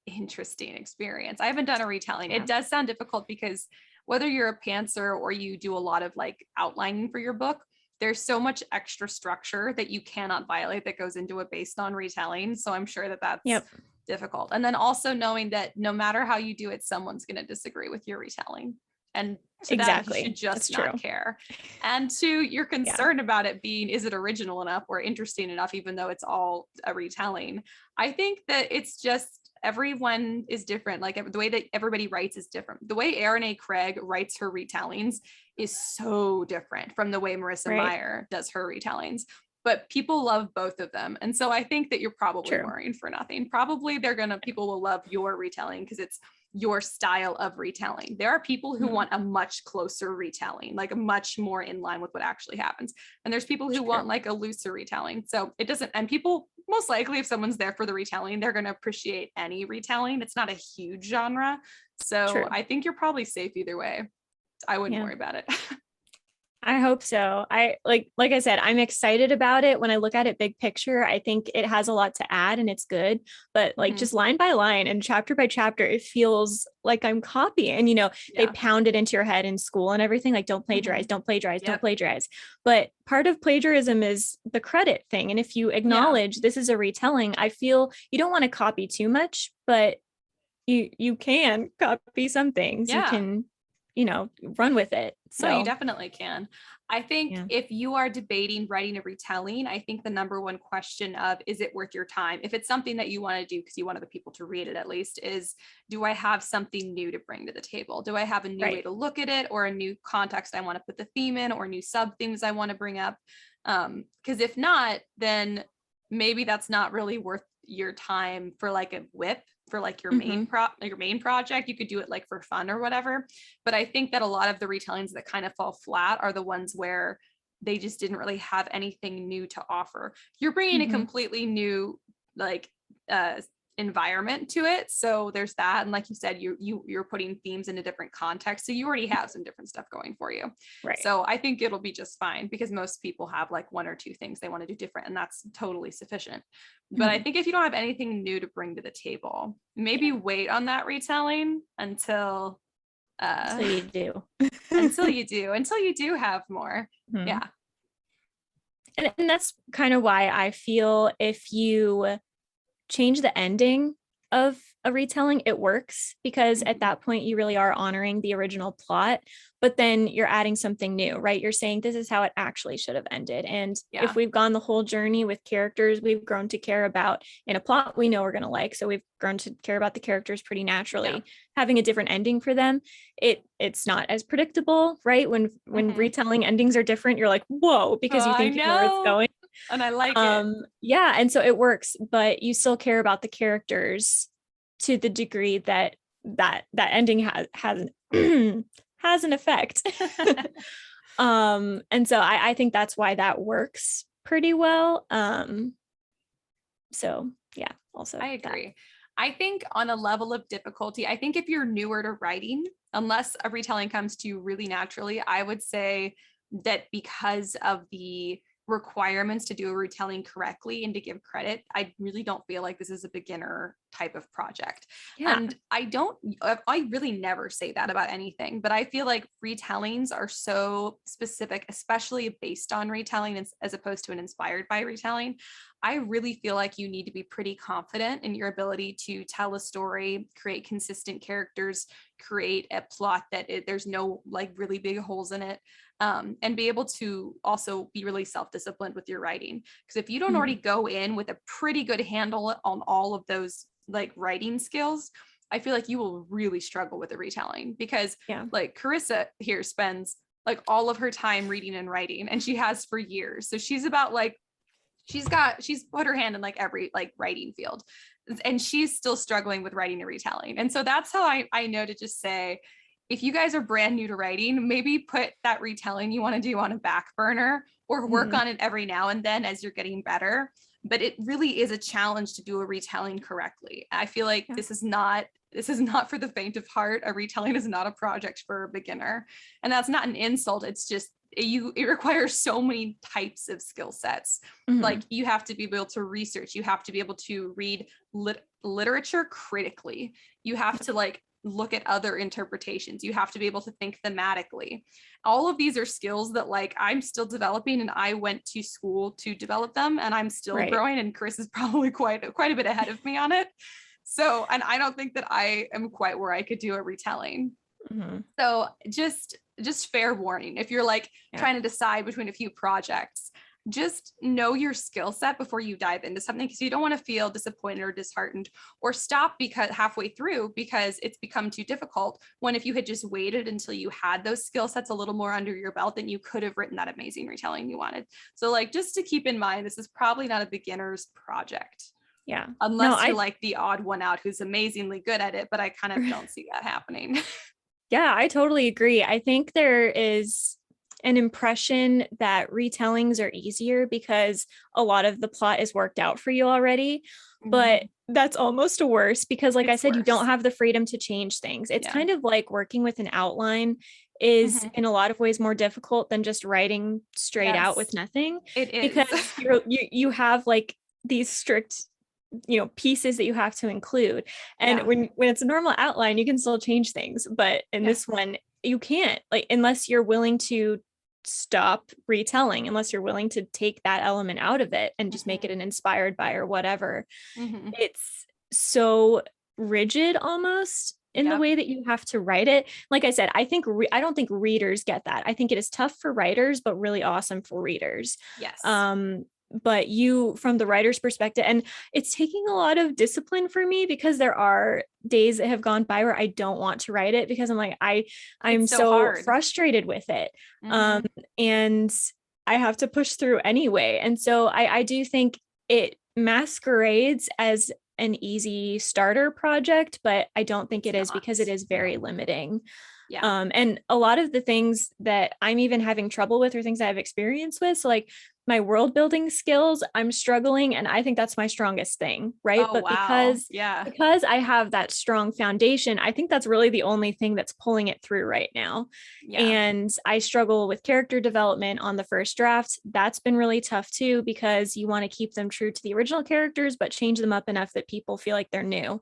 interesting experience. I haven't done a retelling. It does sound difficult because whether you're a pantser or you do a lot of like outlining for your book, there's so much extra structure that you cannot violate that goes into a based on retelling. So I'm sure that that's difficult. And then also knowing that no matter how you do it, someone's going to disagree with your retelling. And to that, you should just not care. And to your concern about it being, is it original enough or interesting enough, even though it's all a retelling? I think that it's just, everyone is different. Like the way that everybody writes is different. The way Erin A. Craig writes her retellings is so different from the way Marissa Meyer does her retellings, but people love both of them. And so I think that you're probably worrying for nothing. Probably people will love your retelling because it's your style of retelling. There are people who want a much closer retelling, like a much more in line with what actually happens. And there's people who want like a looser retelling. So it doesn't, and people most likely, if someone's there for the retelling, they're going to appreciate any retelling. It's not a huge genre. So I think you're probably safe either way. I wouldn't worry about it. I hope so. I like I said, I'm excited about it. When I look at it big picture, I think it has a lot to add and it's good. But like Mhm. just line by line and chapter by chapter, it feels like I'm copying. And they Yeah. pound it into your head in school and everything, like don't plagiarize, Mhm. don't plagiarize, don't Yep. plagiarize. But part of plagiarism is the credit thing. And if you Yeah. acknowledge this is a retelling, I feel you don't want to copy too much, but you can copy some things. You Yeah. can, run with it. No, you So definitely can. I think yeah. if you are debating writing a retelling, I think the number one question of is it worth your time? If it's something that you want to do because you want other people to read it at least, is do I have something new to bring to the table? Do I have a new way Right. to look at it or a new context I want to put the theme in or new sub themes I want to bring up? Because if not, then maybe that's not really worth your time for like a whip for like your Mhm. main project. You could do it like for fun or whatever. But I think that a lot of the retellings that kind of fall flat are the ones where they just didn't really have anything new to offer. You're bringing a Mhm. completely new like uh environment to it, so there's that. And like you said, you're putting themes in a different context, so you already have some different stuff going for you. Right. So I think it'll be just fine because most people have like one or two things they want to do different, and that's totally sufficient. But I Mhm. think if you don't have anything new to bring to the table, maybe Yeah. wait on that retelling uh So you do. until you do have more. Mhm. Yeah. And that's kind of why I feel if you change the ending of a retelling, it works because at Mhm. that point you really are honoring the original plot, but then you're adding something new, right? You're saying this is how it actually should have ended. And if Yeah. we've gone the whole journey with characters we've grown to care about in a plot we know we're going to like, so we've grown to care about the characters pretty Yeah. naturally, having a different ending for them, it's not as predictable, right? When Mhm. retelling endings are different, you're like, whoa, Oh, because you I think you know where it's know. going. And I like it. Yeah, and so it works, but you still care about the characters to the degree that that ending has has an effect. And so I think that's why that works pretty well. So yeah, also I that. agree. I think on a level of difficulty, I think if you're newer to writing, unless a retelling comes to you really naturally, I would say that because of the requirements to do a retelling correctly and to give credit, I really don't feel like this is a beginner type of project. Yeah. And I really never say that about anything, but I feel like retellings are so specific, especially based on retelling as opposed to an inspired by retelling. I really feel like you need to be pretty confident in your ability to tell a story, create consistent characters, create a plot that there's no like really big holes in it, and be able to also be really self-disciplined with your writing. Because if you don't already Mhm. go in with a pretty good handle on all of those like writing skills, I feel like you will really struggle with the retelling because Yeah. like Karissa here spends like all of her time reading and writing, and she has for years. So she's about like she's put her hand in like every like writing field, and she's still struggling with writing and retelling. And so that's how I know to just say, if you guys are brand new to writing, maybe put that retelling you want to do on a back burner or work Mhm. on it every now and then as you're getting better. But it really is a challenge to do a retelling correctly. I feel like Yeah. this is not for the faint of heart. A retelling is not a project for a beginner. And that's not an insult. It's just it requires so many types of skill sets. Like Mhm. you have to be able to research, you have to be able to read literature critically, you have to like look at other interpretations, you have to be able to think thematically. All of these are skills that like I'm still developing, and I went to school to develop them, and I'm still Right. growing, and Chris is probably quite a bit ahead of me on it. So, and I don't think that I am quite where I could do a retelling. Mhm. So just fair warning, if you're like Yeah. trying to decide between a few projects, just know your skill set before you dive into something, because you don't want to feel disappointed or disheartened or stop because halfway through because it's become too difficult, when if you had just waited until you had those skill sets a little more under your belt, then you could have written that amazing retelling you wanted. So like just to keep in mind, this is probably not a beginner's project Yeah. No, unless you're I like the odd one out who's amazingly good at it, but I kind of don't see that happening. Yeah, I totally agree. I think there is an impression that retellings are easier because a lot of the plot is worked out for you already. But Mhm. that's almost worse because, like I It's said, you don't worse. have the freedom to change things. It's Yeah. kind of like working with an outline is Mhm. in a lot of ways more difficult than just writing straight out with Yes, nothing, it is. because you have like these strict, pieces that you have to include. And Yeah. when it's a normal outline, you can still change things, but in Yeah. this one you can't, like, unless you're willing to stop retelling, unless you're willing to take that element out of it and just make Mhm. it an inspired by or whatever. Mhm. It's so rigid almost in the Yep. way that you have to write it. Like I said, I don't think readers get that. I think it is tough for writers, but really awesome for readers. Yes. Um, but you, from the writer's perspective, and it's taking a lot of discipline for me, because there are days that have gone by where I don't want to write it because I'm like, I'm It's so so hard. frustrated with it. Um, Mhm. and I have to push through anyway. And so I do think it masquerades as an easy starter project, but I don't think It's it is, not. because it is very No. limiting. Yeah. And a lot of the things that I'm even having trouble with are things I have experience with. So like my world building skills, I'm struggling, and I think that's my strongest thing, right? Oh, But wow. Yeah. because I have that strong foundation, I think that's really the only thing that's pulling it through right now. Yeah. And I struggle with character development on the first draft. That's been really tough too, because you want to keep them true to the original characters, but change them up enough that people feel like they're new.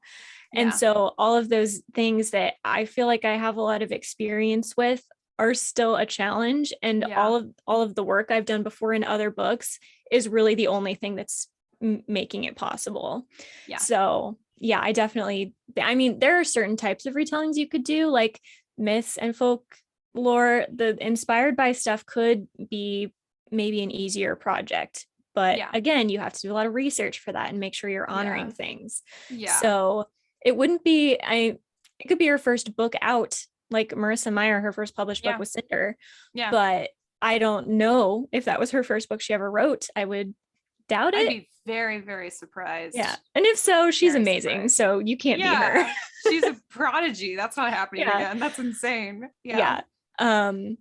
And Yeah. so all of those things that I feel like I have a lot of experience with are still a challenge. And Yeah. all of the work I've done before in other books is really the only thing that's making it possible. Yeah. So yeah, I mean, there are certain types of retellings you could do, like myths and folklore. The inspired by stuff could be maybe an easier project. But Yeah. again, you have to do a lot of research for that and make sure you're honoring Yeah. things. Yeah. So it wouldn't be, it could be her first book out, like Marissa Meyer, her first published book Yeah. was Cinder, Yeah. but I don't know if that was her first book she ever wrote. I would doubt I'd it. be very, very surprised. Yeah. And if so, she's Very amazing. surprised. So you can't be her. Yeah. She's a prodigy. That's not happening Yeah. again. That's insane. Yeah. Yeah. Um,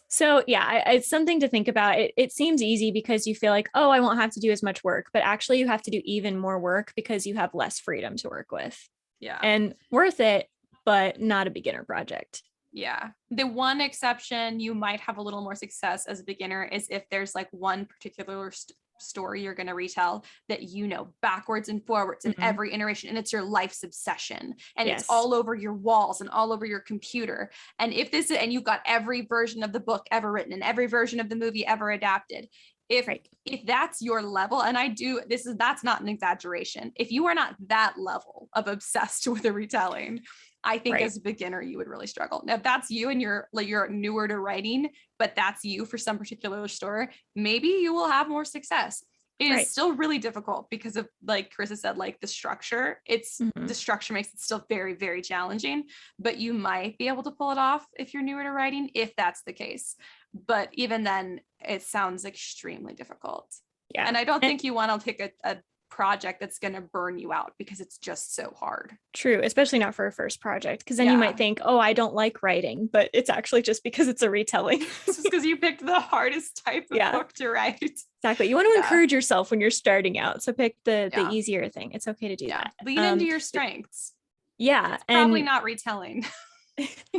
so yeah, it's something to think about. It seems easy because you feel like, oh, I won't have to do as much work, but actually you have to do even more work because you have less freedom to work with. Yeah. And worth it, but not a beginner project. Yeah. The one exception you might have a little more success as a beginner is if there's like one particular story you're going to retell that you know backwards and forwards in Mhm. every iteration, and it's your life's obsession, and it's Yes. all over your walls and all over your computer. And if this, and you've got every version of the book ever written and every version of the movie ever adapted, if Right. if that's your level, and that's not an exaggeration, if you are not that level of obsessed with a retelling, I think Right. as a beginner you would really struggle. Now if that's you and you're newer to writing, but that's you for some particular story, maybe you will have more success. It Right. is still really difficult because of, like Karissa said, like the structure. Mhm. The structure makes it still very, very challenging, but you might be able to pull it off if you're newer to writing, if that's the case. But even then, it sounds extremely difficult. Yeah. And I don't And think you want to pick a project that's going to burn you out because it's just so hard. true, especially not for a first project, because then you Yeah. might think, oh, I don't like writing, but it's actually just because it's a retelling. It's just because you picked the hardest type of Yeah. book to write. Exactly. You want to Yeah. encourage yourself when you're starting out. So pick the Yeah. easier thing. It's okay to do Yeah. that. Lean into your strengths. Yeah. It's probably And not retelling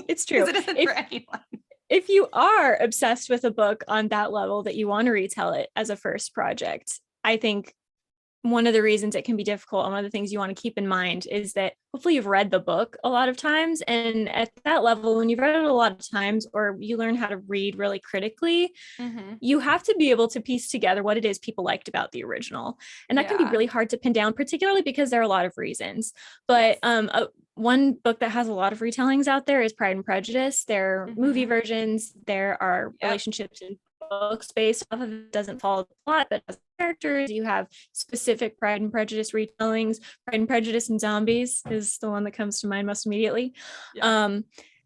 it's true. because it isn't for anyone. If you are obsessed with a book on that level that you want to retell it as a first project, I think one of the reasons it can be difficult, and one of the things you want to keep in mind, is that hopefully you've read the book a lot of times. And at that level, when you've read it a lot of times, or you learn how to read really critically, Mm-hmm. you have to be able to piece together what it is people liked about the original. And that can be Yeah. really hard to pin down, particularly because there are a lot of reasons. But Yes. one book that has a lot of retellings out there is Pride and Prejudice. There are movie Mhm. versions, there are Yep. relationships in books based off of it. Doesn't follow the plot, but as characters, you have specific Pride and Prejudice retellings. Pride and Prejudice and Zombies is the one that comes to mind most immediately. Yeah.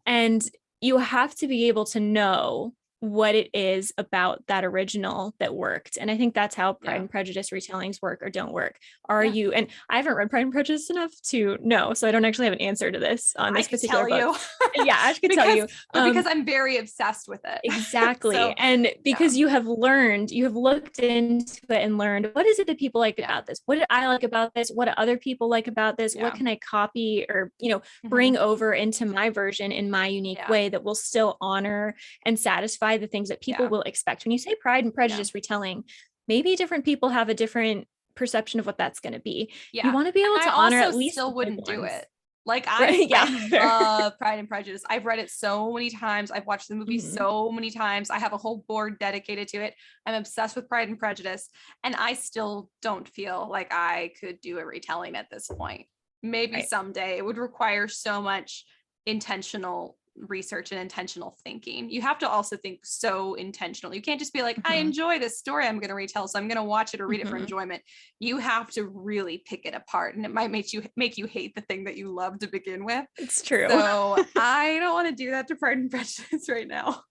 And you have to be able to know what it is about that original that worked. And I think that's how Pride Yeah. and Prejudice retellings work or don't work. Are Yeah. you, and I haven't read Pride and Prejudice enough to know, so I don't actually have an answer to this on I this could particular tell book. you. Yeah, Ash could tell because you. because I'm very obsessed with it. Exactly. So And because yeah. you have looked into it and learned, what is it that people like Yeah. about this? What did I like about this? What do other people like about this? What Yeah. can I copy or, Mhm. bring over into my version in my unique Yeah. way that will still honor and satisfy the things that people Yeah. will expect? When you say Pride and Prejudice retelling, maybe different people have a different perception of what that's going to be. You Yeah. want to be And able I to honor also at least the still big wouldn't do ones. it. Like Right? Yeah. I Fair. love Pride and Prejudice. I've read it so many times. I've watched the movie Mhm. so many times. I have a whole board dedicated to it. I'm obsessed with Pride and Prejudice. And I still don't feel like I could do a retelling at this point. Maybe Right. someday. It would require so much intentional research and intentional thinking. You have to also think so intentional. You can't just be like, I Mhm. enjoy this story I'm going to retell, so I'm going to watch it or read it for Mhm. enjoyment. You have to really pick it apart, and it might make you hate the thing that you love to begin with. It's true. So I don't want to do that to Pride and Prejudice right now.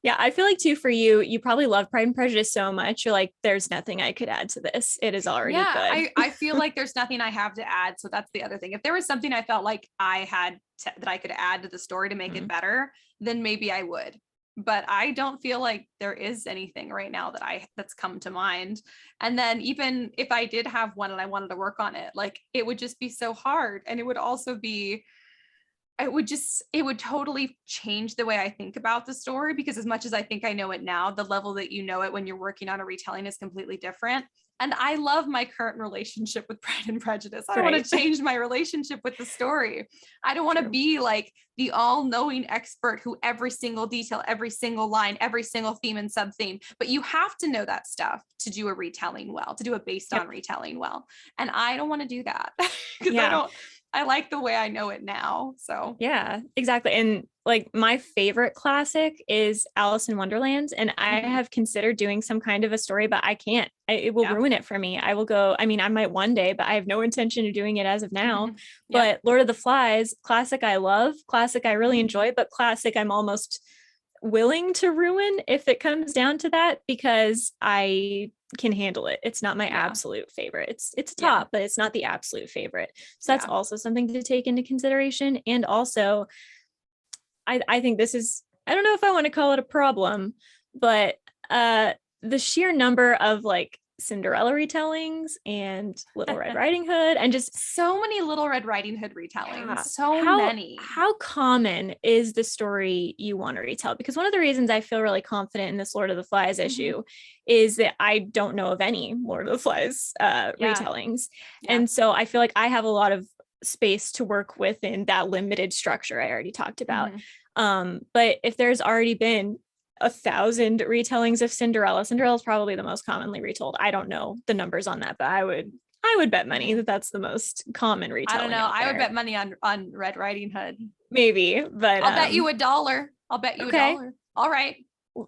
Yeah, I feel like too for you, you probably love Pride and Prejudice so much. You're like, there's nothing I could add to this. It is already Yeah, good. I feel like there's nothing I have to add. So that's the other thing. If there was something I felt like that I could add to the story to make it better, then maybe I would. But I don't feel like there is anything right now that's come to mind. And then even if I did have one and I wanted to work on it, like it would just be so hard. And it would also be it would totally change the way I think about the story, because as much as I think I know it now, the level that you know it when you're working on a retelling is completely different. And I love my current relationship with Pride and Prejudice. I don't want to change my relationship with the story. I don't want to be like the all-knowing expert who every single detail, every single line, every single theme and sub-theme. But you have to know that stuff to do a retelling well, to do a based on retelling well. And I don't want to do that because I like the way I know it now. So yeah, exactly. And like my favorite classic is Alice in Wonderland. And I have considered doing some kind of a story, but I can't. It will ruin it for me. I will go, I mean, I might one day, but I have no intention of doing it as of now. But Lord of the Flies, classic I love, classic I really enjoy, but classic I'm almost willing to ruin if it comes down to that, because I can handle it. It's not my absolute favorite. It's top, but it's not the absolute favorite. So that's also something to take into consideration. And also, I think this is, I don't know if I want to call it a problem, but the sheer number of like Cinderella retellings and Little Red Riding Hood, and just so many Little Red Riding Hood retellings. So many. How common is the story you want to retell? Because one of the reasons I feel really confident in this Lord of the Flies issue is that I don't know of any Lord of the Flies retellings. And so I feel like I have a lot of space to work within that limited structure I already talked about. But if there's already been 1,000 retellings of Cinderella is probably the most commonly retold. I don't know the numbers on that, but I would bet money that that's the most common retelling. I don't know. I would bet money on Red Riding Hood. Maybe, but I'll bet you $1. I'll bet you $1. All right.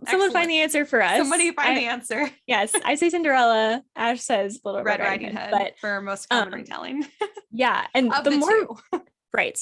Someone find the answer for us. Somebody find the answer. Yes, I say Cinderella. Ash says Little Red Riding Hood, but for most common retelling. Yeah, and of the more right,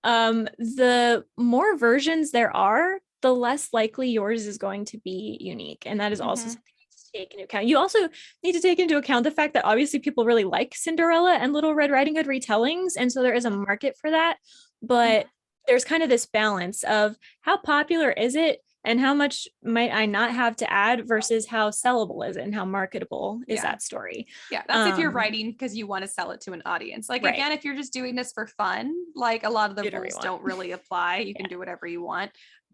the more versions there are, the less likely yours is going to be unique, and that is also something you need to take into account. You also need to take into account the fact that obviously people really like Cinderella and Little Red Riding Hood retellings, and so there is a market for that. But there's kind of this balance of how popular is it and how much might I not have to add versus how sellable is it and how marketable is that story. Yeah, that's if you're writing because you want to sell it to an audience. Like again, if you're just doing this for fun, like a lot of the rules don't really apply. You can do whatever you want.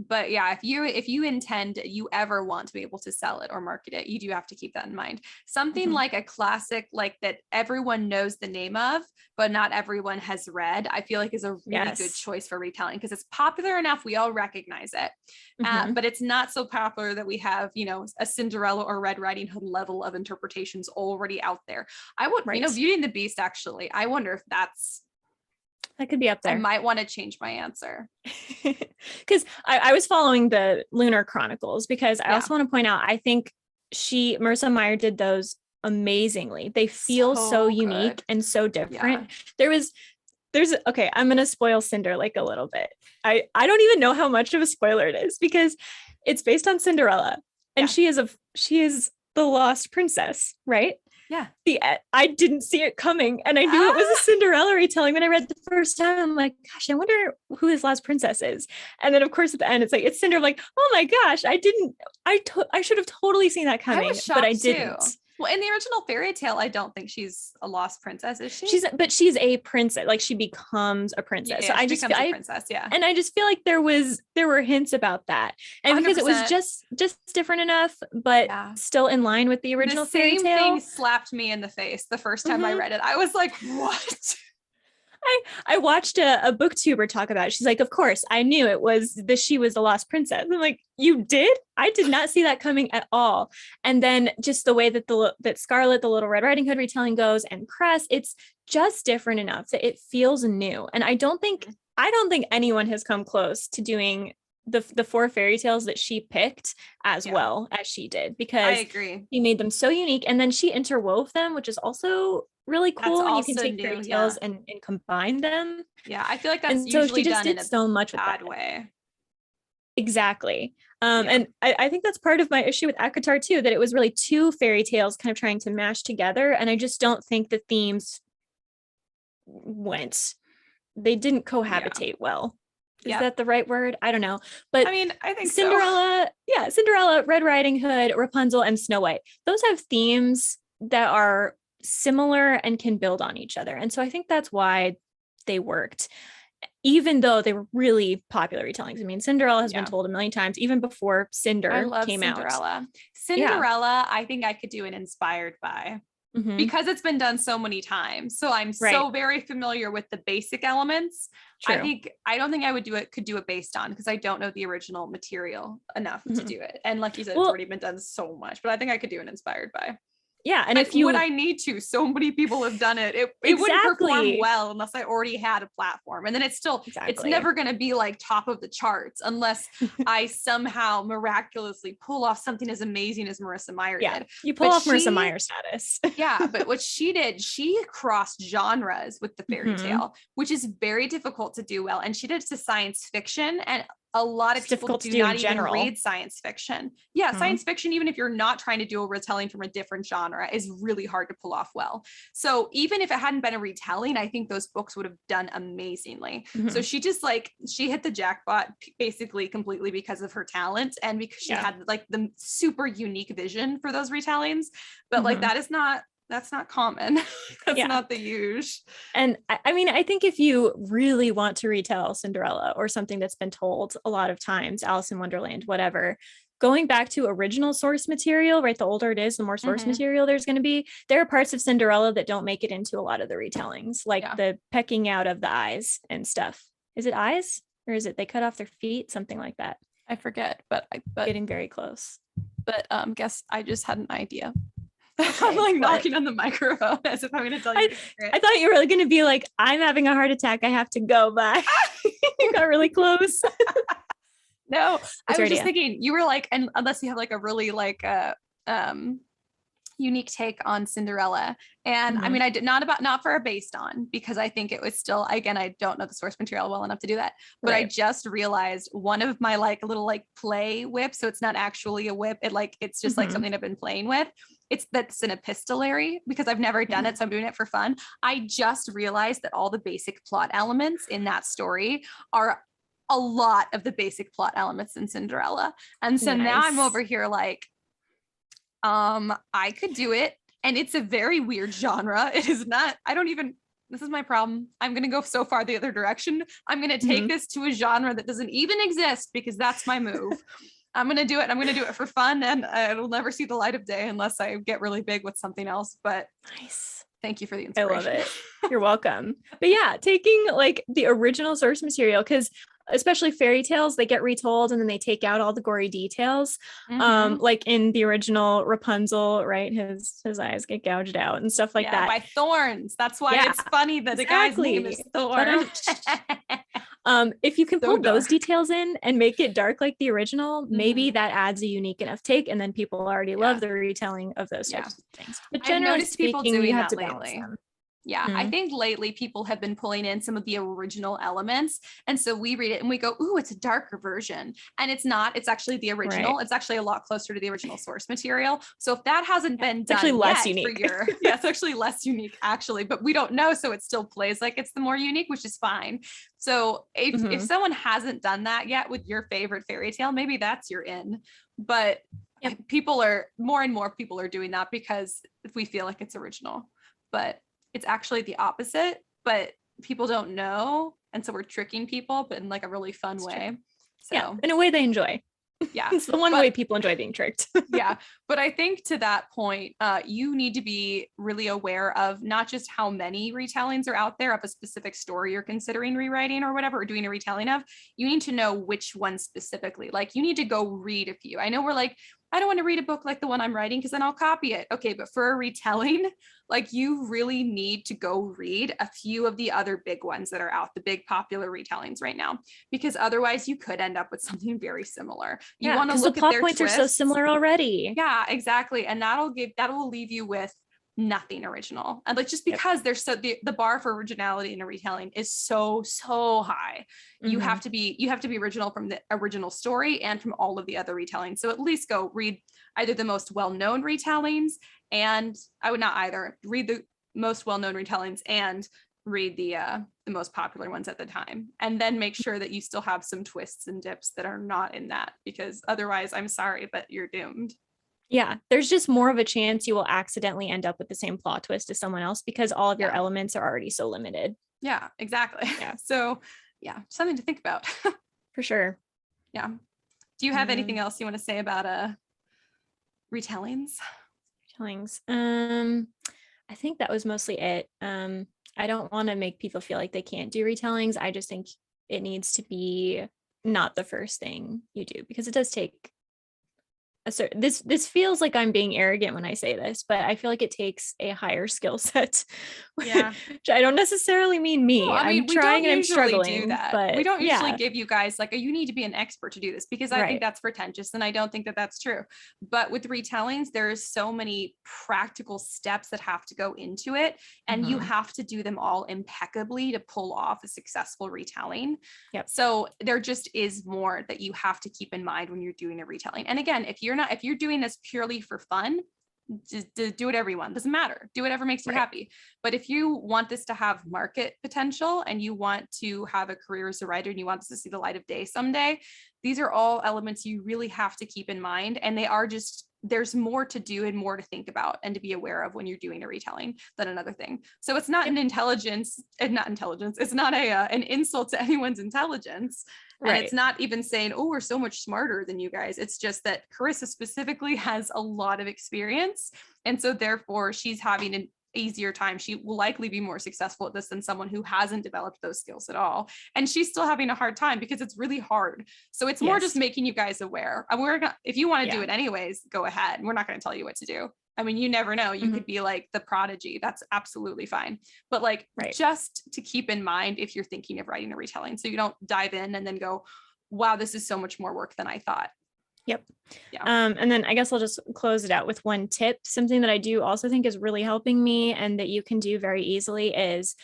But yeah, if you intend, you ever want to be able to sell it or market it, you do have to keep that in mind. Something like a classic, like that everyone knows the name of, but not everyone has read, I feel like is a really good choice for retelling, because it's popular enough. We all recognize it, but it's not so popular that we have, a Cinderella or Red Riding Hood level of interpretations already out there. I would, Beauty and the Beast, actually, I wonder if that could be up there. I might want to change my answer. Because I was following the Lunar Chronicles, because I also want to point out, I think Marissa Meyer did those amazingly. They feel so unique and so different. There was okay, I'm gonna spoil Cinder like a little bit. I don't even know how much of a spoiler it is because it's based on Cinderella, and she is the lost princess, right? Yeah. I didn't see it coming, and I knew it was a Cinderella retelling when I read the first time. I'm like, gosh, I wonder who this last princess is. And then of course at the end it's like it's Cinder. I'm like, oh my gosh, I should have totally seen that coming, I was shocked but I didn't. too. Well, in the original fairy tale, I don't think she's a lost princess, is she? She's a princess, like she becomes a princess. Yeah, So she becomes a princess, yeah. And I just feel like there were hints about that. And because it was 100%. just different enough, but still in line with the original fairy tale. The same thing slapped me in the face the first time I read it. I was like, what? I watched a booktuber talk about it. She's like, of course, I knew she was the lost princess. I'm like, you did? I did not see that coming at all. And then just the way that that Scarlet, the Little Red Riding Hood retelling goes, and Cress, it's just different enough that it feels new. And I don't think anyone has come close to doing the 4 fairy tales that she picked as well as she did, because I agree. She made them so unique, and then she interwove them, which is also really cool. And you can take fairy tales and combine them. Yeah, I feel like that's usually done in a so much bad way. Exactly. And I think that's part of my issue with ACOTAR too, that it was really 2 fairy tales kind of trying to mash together, and I just don't think the themes they didn't cohabitate well. Is that the right word? I don't know. But I mean, I think Cinderella, Cinderella, Red Riding Hood, Rapunzel, and Snow White. Those have themes that are similar and can build on each other. And so I think that's why they worked, even though they were really popular retellings. I mean, Cinderella has been told a million times, even before Cinder came out. Cinderella, I think I could do an inspired by. Because it's been done so many times. So I'm so very familiar with the basic elements. True. I don't think I could do it based on, because I don't know the original material enough to do it. And like you said, it's already been done so much, but I think I could do an inspired by. Yeah. And if would I need to, so many people have done it. It wouldn't perform well unless I already had a platform. And then it's never going to be like top of the charts unless I somehow miraculously pull off something as amazing as Marissa Meyer did. You pull off Marissa Meyer status. But what she did, she crossed genres with the fairy tale, which is very difficult to do well. And she did it to science fiction, and a lot of people do not even read science fiction. Science fiction, even if you're not trying to do a retelling from a different genre, is really hard to pull off well. So even if it hadn't been a retelling, I think those books would have done amazingly. So she just she hit the jackpot basically completely because of her talent, and because she had like the super unique vision for those retellings. But like that's not common. That's not the use. And I mean, I think if you really want to retell Cinderella or something that's been told a lot of times, Alice in Wonderland, whatever, going back to original source material, right? The older it is, the more source material there's going to be. There are parts of Cinderella that don't make it into a lot of the retellings, like the pecking out of the eyes and stuff. Is it eyes, or is it they cut off their feet? Something like that. I forget, but getting very close. But guess I just had an idea. I'm like knocking on the microphone as if I'm going to tell you. I thought you were really going to be like, I'm having a heart attack, I have to go. Bye. You got really close. No, I was just thinking you were like, and unless you have like a really like unique take on Cinderella. And I mean, I did not for a based on, because I think it was still, again, I don't know the source material well enough to do that, but I just realized one of my like little like play whips. So it's not actually a whip. It's just like something I've been playing with. That's an epistolary, because I've never done it. So I'm doing it for fun. I just realized that all the basic plot elements in that story are a lot of the basic plot elements in Cinderella. And so now I'm over here like, I could do it. And it's a very weird genre. It is not, this is my problem. I'm going to go so far the other direction. I'm going to take this to a genre that doesn't even exist, because that's my move. I'm going to do it. I'm going to do it for fun, and it'll never see the light of day unless I get really big with something else. But nice. Thank you for the inspiration. I love it. You're welcome. But yeah, taking like the original source material, because especially fairy tales, they get retold and then they take out all the gory details. Like in the original Rapunzel, right? His eyes get gouged out and stuff like that. By thorns. That's why it's funny that the guy's name is Thorn. If you can pull those details in and make it dark like the original, maybe that adds a unique enough take, and then people already love the retelling of those types of things. But generally speaking, you have to balance them. Yeah, I think lately people have been pulling in some of the original elements. And so we read it and we go, ooh, it's a darker version. And it's not, it's actually the original. Right. It's actually a lot closer to the original source material. So if that hasn't been It's actually done less yet unique. yeah, it's actually less unique actually, but we don't know. So it still plays like it's the more unique, which is fine. So if someone hasn't done that yet with your favorite fairy tale, maybe that's your in. But people are more and more people are doing that because we feel like it's original. But it's actually the opposite, but people don't know. And so we're tricking people, but in like a really fun way. So yeah, in a way they enjoy. Yeah. It's the one way people enjoy being tricked. Yeah. But I think to that point, you need to be really aware of not just how many retellings are out there of a specific story you're considering rewriting or whatever, or doing a retelling of. You need to know which one specifically. Like you need to go read a few. I know we're like, I don't want to read a book like the one I'm writing because then I'll copy it. Okay, but for a retelling, like you really need to go read a few of the other big ones that are out, the big popular retellings right now, because otherwise you could end up with something very similar. You want to look the at plot their points twists. are so similar already. Yeah, exactly. And that will leave you with nothing original. And like just because there's so the bar for originality in a retelling is so high. You have to be original from the original story and from all of the other retellings. So at least go read either the most well-known retellings, and I would not either read the most well-known retellings and read the most popular ones at the time, and then make sure that you still have some twists and dips that are not in that, because otherwise I'm sorry, but you're doomed. Yeah, there's just more of a chance you will accidentally end up with the same plot twist as someone else because all of your elements are already so limited. Yeah, exactly. Yeah. So yeah, something to think about. For sure. Yeah. Do you have anything else you want to say about retellings? Retellings. I think that was mostly it. I don't want to make people feel like they can't do retellings. I just think it needs to be not the first thing you do, because it does take this feels like I'm being arrogant when I say this, but I feel like it takes a higher skill set. Yeah. Which I don't necessarily mean me. No, I mean, I'm trying and I'm struggling. Do that. But we don't usually give you guys like you need to be an expert to do this, because I think Right. that's pretentious and I don't think that that's true. But with retellings, there's so many practical steps that have to go into it, and you have to do them all impeccably to pull off a successful retelling. Yep. So there just is more that you have to keep in mind when you're doing a retelling. And again, if you're doing this purely for fun, just do whatever you want. Doesn't matter. Do whatever makes you happy. But if you want this to have market potential and you want to have a career as a writer and you want this to see the light of day someday, these are all elements you really have to keep in mind. And they are just, there's more to do and more to think about and to be aware of when you're doing a retelling than another thing. So it's not it's not an insult to anyone's intelligence. And it's not even saying, oh, we're so much smarter than you guys. It's just that Karissa specifically has a lot of experience. And so therefore she's having an easier time. She will likely be more successful at this than someone who hasn't developed those skills at all. And she's still having a hard time because it's really hard. So it's more just making you guys aware. And if you want to do it anyways, go ahead. We're not going to tell you what to do. I mean, you never know. You could be like the prodigy. That's absolutely fine. But like, just to keep in mind if you're thinking of writing a retelling, so you don't dive in and then go, wow, this is so much more work than I thought. Yep. Yeah. And then I guess I'll just close it out with one tip. Something that I do also think is really helping me and that you can do very easily is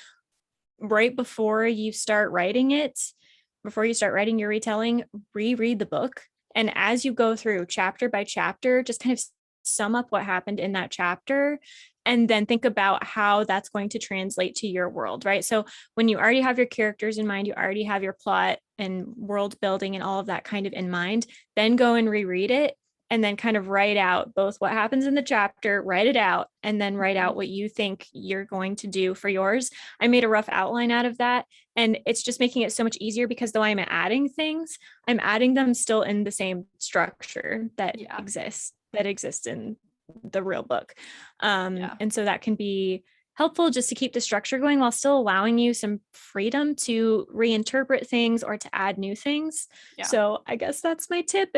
right before you start writing your retelling, reread the book. And as you go through chapter by chapter, just kind of sum up what happened in that chapter and then think about how that's going to translate to your world, right? So when you already have your characters in mind, you already have your plot and world building and all of that kind of in mind, then go and reread it and then kind of write out both what happens in the chapter, write it out, and then write out what you think you're going to do for yours. I made a rough outline out of that, and it's just making it so much easier because though I'm adding things, I'm adding them still in the same structure that exists in the real book. And so that can be helpful just to keep the structure going while still allowing you some freedom to reinterpret things or to add new things. So I guess that's my tip.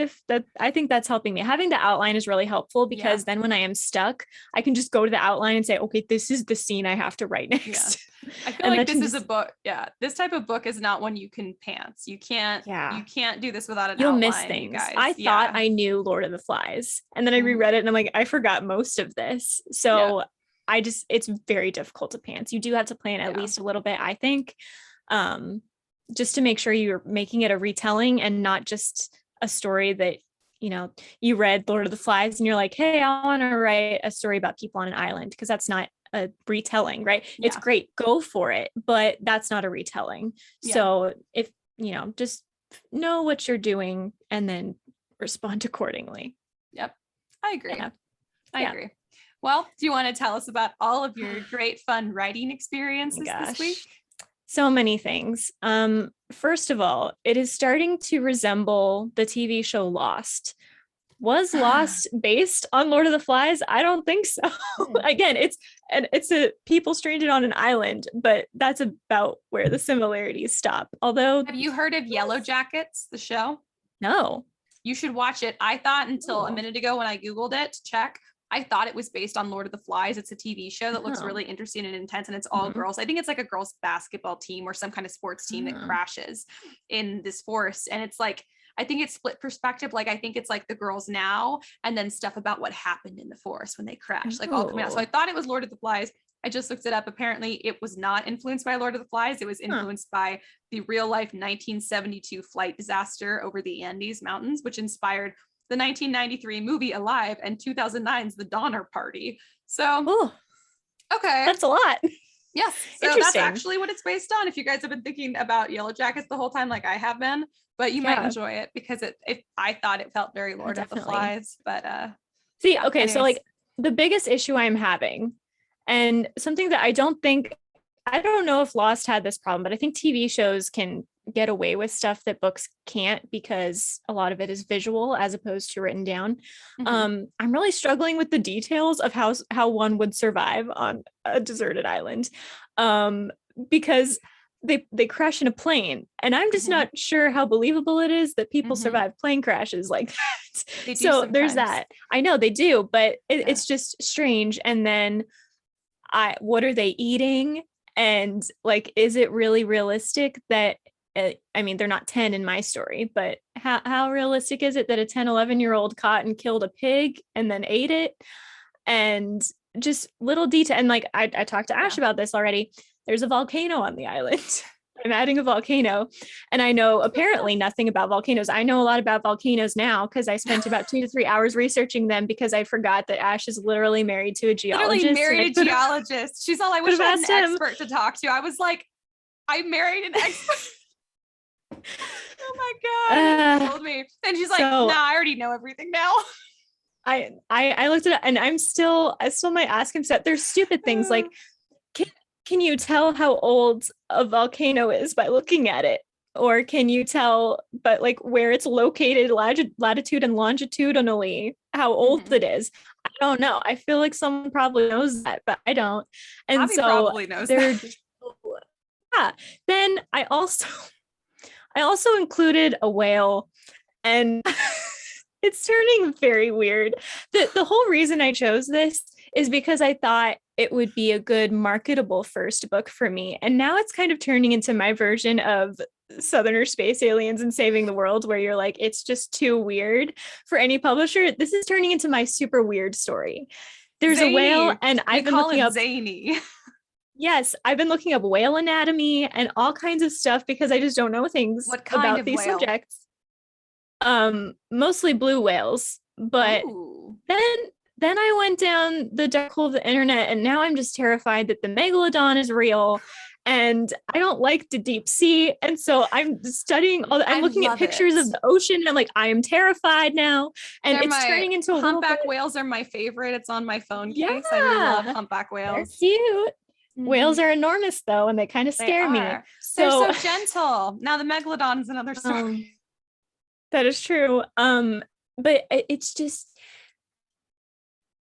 I think that's helping me. Having the outline is really helpful because then when I am stuck, I can just go to the outline and say, okay, this is the scene I have to write next. I feel like this is a book. Yeah. This type of book is not one you can pants. You can't do this without an outline. You'll miss things. I thought I knew Lord of the Flies and then I reread it and I'm like, I forgot most of this. So it's very difficult to pants. You do have to plan at least a little bit, I think, just to make sure you're making it a retelling and not just a story that, you read Lord of the Flies and you're like, hey, I want to write a story about people on an island, because that's not a retelling, right? Yeah. It's great, go for it, but that's not a retelling. Yeah. So if, just know what you're doing and then respond accordingly. Yep. I agree. Yeah. I agree. Well, do you want to tell us about all of your great fun writing experiences this week? So many things. First of all, it is starting to resemble the TV show Lost. Was Lost based on Lord of the Flies? I don't think so. Again, it's a people stranded on an island, but that's about where the similarities stop. Although, have you heard of Yellow Jackets, the show? No. You should watch it. I thought until a minute ago when I Googled it to check, I thought it was based on Lord of the Flies. It's a TV show that looks really interesting and intense, and it's all girls. I think it's like a girls basketball team or some kind of sports team that crashes in this forest. And it's like, I think it's split perspective. Like, I think it's like the girls now, and then stuff about what happened in the forest when they crashed, like all coming out. So I thought it was Lord of the Flies. I just looked it up. Apparently it was not influenced by Lord of the Flies. It was influenced by the real life 1972 flight disaster over the Andes Mountains, which inspired the 1993 movie Alive and 2009's The Donner Party. So, okay. That's a lot. Yes. So that's actually what it's based on. If you guys have been thinking about Yellow Jackets the whole time, like I have been, but you might enjoy it because I thought it felt very Lord of the Flies, but see, okay. Anyways. So like the biggest issue I'm having, and something that I don't know if Lost had this problem, but I think TV shows can get away with stuff that books can't, because a lot of it is visual as opposed to written down. I'm really struggling with the details of how one would survive on a deserted island, because they crash in a plane, and I'm just not sure how believable it is that people survive plane crashes like that. So sometimes. There's that. I know they do, but it's just strange. And then what are they eating? And like, is it really realistic that, I mean, they're not 10 in my story, but how realistic is it that a 10, 11-year-old caught and killed a pig and then ate it? And just little detail. And like, I talked to Ash about this already. There's a volcano on the island. I'm adding a volcano, and I know apparently nothing about volcanoes. I know a lot about volcanoes now because I spent about 2 to 3 hours researching them, because I forgot that Ash is literally married to a geologist. Literally married a geologist. She's all, I wish I had an expert to talk to. I was like, I married an expert. Oh my God. She told me. And she's like, nah, I already know everything now. I looked at it, and I still might ask him that. There's stupid things like, can you tell how old a volcano is by looking at it? Or can you tell, but like where it's located latitude and longitudinally, how old it is? I don't know. I feel like someone probably knows that, but I don't. And Bobby so probably knows that. Yeah. Then I also included a whale, and it's turning very weird. The whole reason I chose this is because I thought it would be a good marketable first book for me. And now it's kind of turning into my version of Southerner Space Aliens and Saving the World, where you're like, it's just too weird for any publisher. This is turning into my super weird story. There's zany. A whale, and I've been looking up zany. Yes, I've been looking up whale anatomy and all kinds of stuff because I just don't know things about these subjects. Mostly blue whales, but then I went down the dark hole of the internet, and now I'm just terrified that the megalodon is real, and I don't like the deep sea. And so I'm studying I'm looking at pictures of the ocean, and I'm like, I am terrified now. And it's turning into a humpback whales are my favorite. It's on my phone case. I really love humpback whales. They're cute. Whales are enormous though, and they kind of scare me. They're so gentle. Now the megalodon is another story. That is true. But it's just,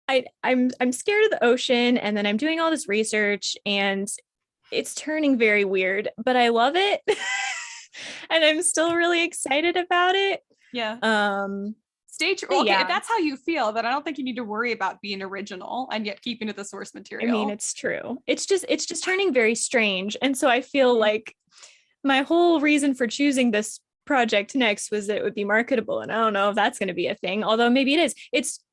I'm scared of the ocean, and then I'm doing all this research, and it's turning very weird, but I love it. And I'm still really excited about it. Yeah. Stay true. Okay, if that's how you feel, then I don't think you need to worry about being original and yet keeping to the source material. I mean, it's true. It's just turning very strange. And so I feel like my whole reason for choosing this project next was that it would be marketable, and I don't know if that's going to be a thing, although maybe it is.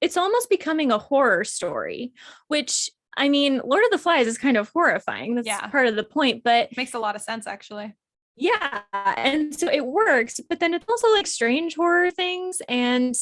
It's almost becoming a horror story, which I mean, Lord of the Flies is kind of horrifying. That's Yeah. part of the point, but Makes a lot of sense, actually. yeah, and so it works, but then it's also like strange horror things, and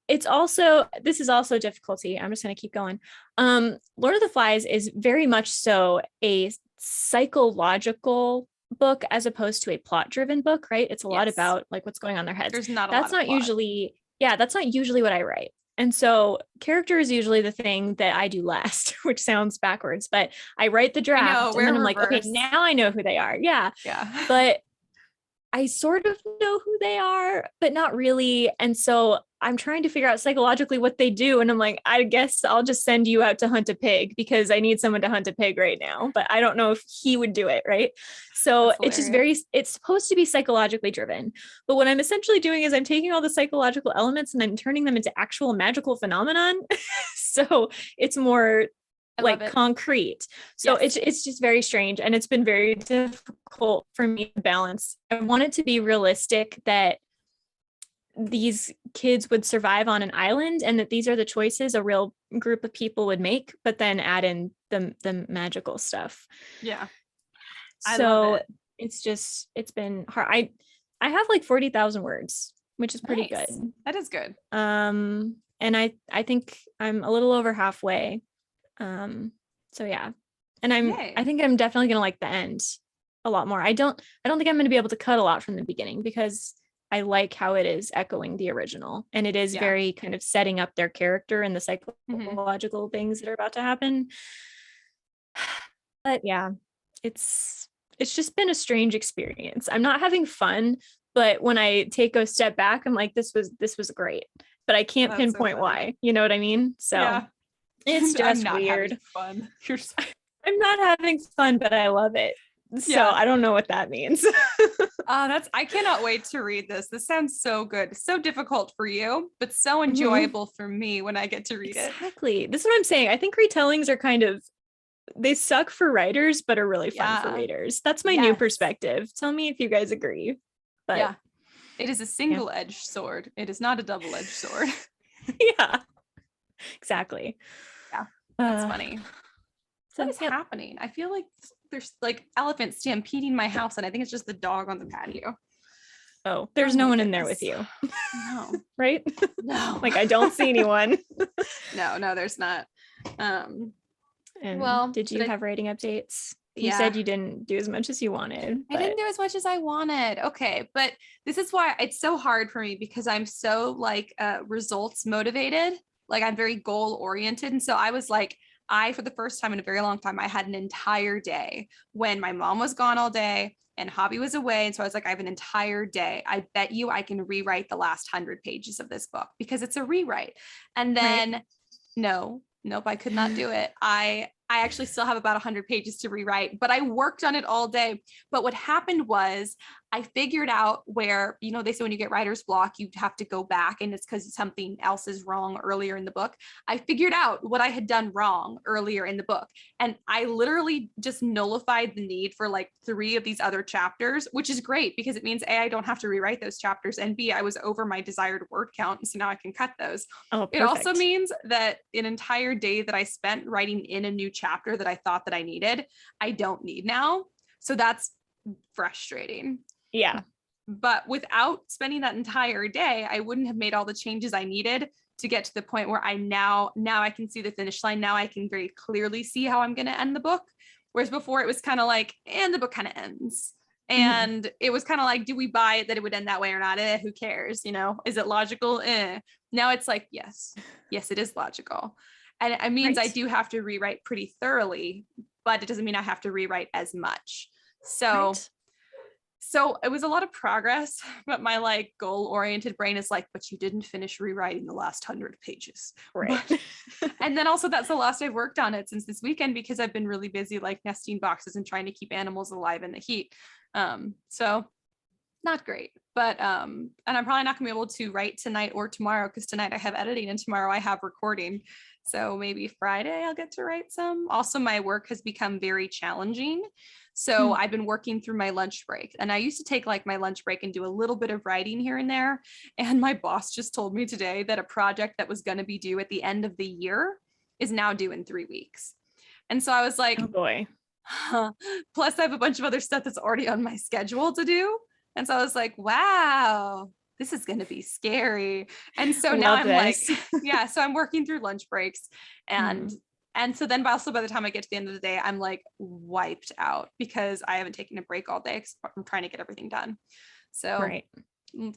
it's also, this is also difficulty. I'm just going to keep going. Lord of the Flies is very much so a psychological book as opposed to a plot driven book, right? It's a lot Yes. about like what's going on in their heads. There's not a That's lot of not plot. usually, yeah, that's not usually what I write. And so character is usually the thing that I do last, which sounds backwards, but I write the draft and then I'm like, okay, now I know who they are. Yeah. Yeah. But I sort of know who they are, but not really. And so I'm trying to figure out psychologically what they do. And I'm like, I guess I'll just send you out to hunt a pig because I need someone to hunt a pig right now. But I don't know if he would do it. Right. So it's just it's supposed to be psychologically driven. But what I'm essentially doing is I'm taking all the psychological elements and I'm turning them into actual magical phenomenon. So it's more like concrete. So yes. It's just very strange, and it's been very difficult for me to balance. I want it to be realistic that these kids would survive on an island and that these are the choices a real group of people would make, but then add in the magical stuff. Yeah. So it's been hard. I have like 40,000 words, which is pretty good. That is good. And I think I'm a little over halfway. So yeah. And I think I'm definitely gonna like the end a lot more. I don't think I'm gonna be able to cut a lot from the beginning because I like how it is echoing the original, and it is very kind of setting up their character and the psychological things that are about to happen. But yeah, it's just been a strange experience. I'm not having fun, but when I take a step back, I'm like, this was great, but I can't pinpoint why. You know what I mean? So it's just weird. Fun. I'm not having fun, but I love it. So I don't know what that means. I cannot wait to read this. This sounds so good. So difficult for you, but so enjoyable for me when I get to read it. Exactly. This is what I'm saying. I think retellings are kind of, they suck for writers, but are really fun for readers. That's my new perspective. Tell me if you guys agree. But yeah, it is a single-edged sword. It is not a double-edged sword. Yeah, exactly. Yeah, that's funny. What is happening? I feel like there's like elephants stampeding my house, and I think it's just the dog on the patio. Oh, there's no one in there with you. No. Right? No. Like I don't see anyone. No, there's not. And did you have writing updates? You said you didn't do as much as you wanted. I didn't do as much as I wanted. Okay. But this is why it's so hard for me, because I'm so like results motivated. Like I'm very goal oriented. And so I was like, for the first time in a very long time, I had an entire day when my mom was gone all day and Hobby was away. And so I was like, I have an entire day. I bet you I can rewrite the last 100 pages of this book because it's a rewrite. And then nope, I could not do it. I actually still have about 100 pages to rewrite, but I worked on it all day. But what happened was I figured out where, they say when you get writer's block, you have to go back and it's because something else is wrong earlier in the book. I figured out what I had done wrong earlier in the book. And I literally just nullified the need for like 3 of these other chapters, which is great because it means A, I don't have to rewrite those chapters, and B, I was over my desired word count. So now I can cut those. Oh, it also means that an entire day that I spent writing in a new chapter that I thought that I needed, I don't need now. So that's frustrating. Yeah. But without spending that entire day, I wouldn't have made all the changes I needed to get to the point where I now I can see the finish line. Now I can very clearly see how I'm going to end the book. Whereas before it was kind of like, and the book kind of ends. And it was kind of like, do we buy it that it would end that way or not? Who cares? Is it logical? Now it's like, yes, it is logical. And it means I do have to rewrite pretty thoroughly, but it doesn't mean I have to rewrite as much. So it was a lot of progress, but my like goal-oriented brain is like, but you didn't finish rewriting the last 100 pages. Right. And then also that's the last I've worked on it since this weekend because I've been really busy like nesting boxes and trying to keep animals alive in the heat. So not great, but and I'm probably not gonna be able to write tonight or tomorrow because tonight I have editing and tomorrow I have recording. So maybe Friday I'll get to write some. Also, my work has become very challenging. So I've been working through my lunch break, and I used to take like my lunch break and do a little bit of writing here and there. And my boss just told me today that a project that was going to be due at the end of the year is now due in 3 weeks. And so I was like, Oh boy. plus I have a bunch of other stuff that's already on my schedule to do. And so I was like, wow, this is going to be scary. And so now Love I'm this. like, yeah, so I'm working through lunch breaks and so then also by the time I get to the end of the day, I'm like wiped out because I haven't taken a break all day. I'm trying to get everything done. So Right.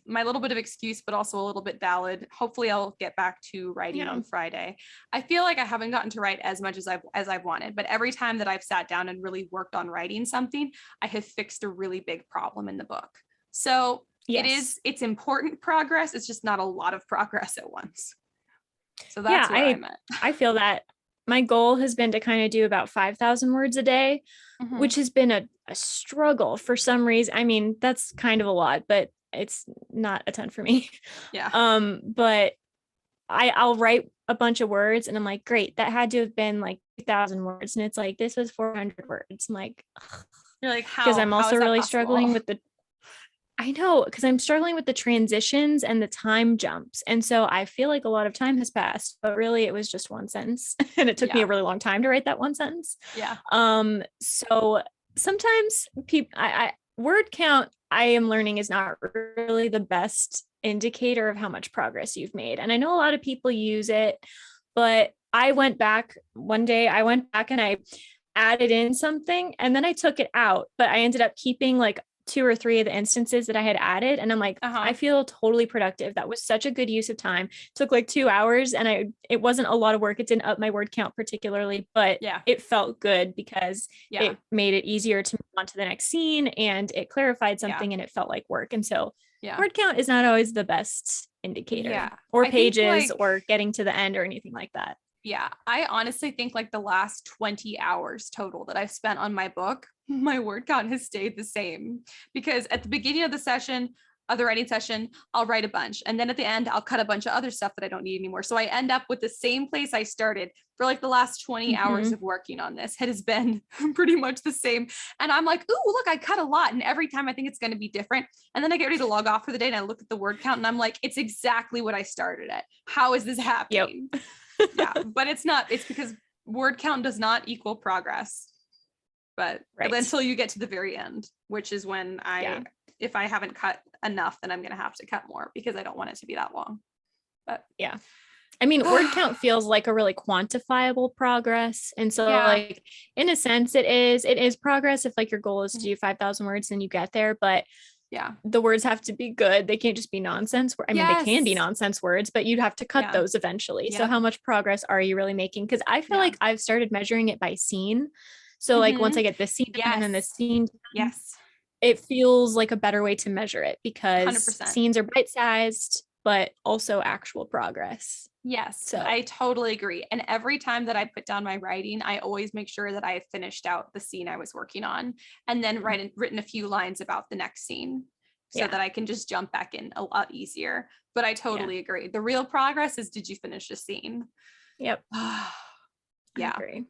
my little bit of excuse, but also a little bit valid. Hopefully I'll get back to writing on Friday. I feel like I haven't gotten to write as much as I've wanted, but every time that I've sat down and really worked on writing something, I have fixed a really big problem in the book. So it's important progress. It's just not a lot of progress at once. So that's where I'm at. I feel that my goal has been to kind of do about 5,000 words a day, which has been a struggle for some reason. I mean, that's kind of a lot, but it's not a ton for me. Yeah. But I'll write a bunch of words and I'm like, great, that had to have been like 2,000 words. And it's like, this was 400 words. I'm like, ugh. You're like, how? Because I'm also really possible? struggling with I'm struggling with the transitions and the time jumps. And so I feel like a lot of time has passed, but really it was just one sentence. And it took me a really long time to write that one sentence. Yeah. So sometimes word count, I am learning, is not really the best indicator of how much progress you've made. And I know a lot of people use it, but I went back one day, and I added in something and then I took it out, but I ended up keeping like 2 or 3 of the instances that I had added. And I'm like, I feel totally productive. That was such a good use of time. It took like 2 hours and it wasn't a lot of work. It didn't up my word count particularly, but it felt good because it made it easier to move on to the next scene and it clarified something and it felt like work. And so word count is not always the best indicator or pages or getting to the end or anything like that. Yeah, I honestly think like the last 20 hours total that I've spent on my book, my word count has stayed the same because at the beginning of the writing session, I'll write a bunch. And then at the end, I'll cut a bunch of other stuff that I don't need anymore. So I end up with the same place I started for like the last 20 hours of working on this. It has been pretty much the same. And I'm like, ooh, look, I cut a lot. And every time I think it's going to be different. And then I get ready to log off for the day and I look at the word count and I'm like, it's exactly what I started at. How is this happening? Yep. Yeah, but it's not. It's because word count does not equal progress. But until you get to the very end, which is when if I haven't cut enough, then I'm going to have to cut more because I don't want it to be that long. But yeah, I mean, word count feels like a really quantifiable progress. And so like, in a sense, it is progress. If like your goal is to do 5,000 words, then you get there. But the words have to be good. They can't just be nonsense. I mean, they can be nonsense words, but you'd have to cut those eventually. So how much progress are you really making? Because I feel like I've started measuring it by scene. So like once I get this scene done and then the scene done, it feels like a better way to measure it because 100%. Scenes are bite-sized, but also actual progress. Yes, so I totally agree. And every time that I put down my writing, I always make sure that I have finished out the scene I was working on and then written a few lines about the next scene so that I can just jump back in a lot easier. But I totally agree. The real progress is, did you finish a scene? Yep. Yeah. I agree.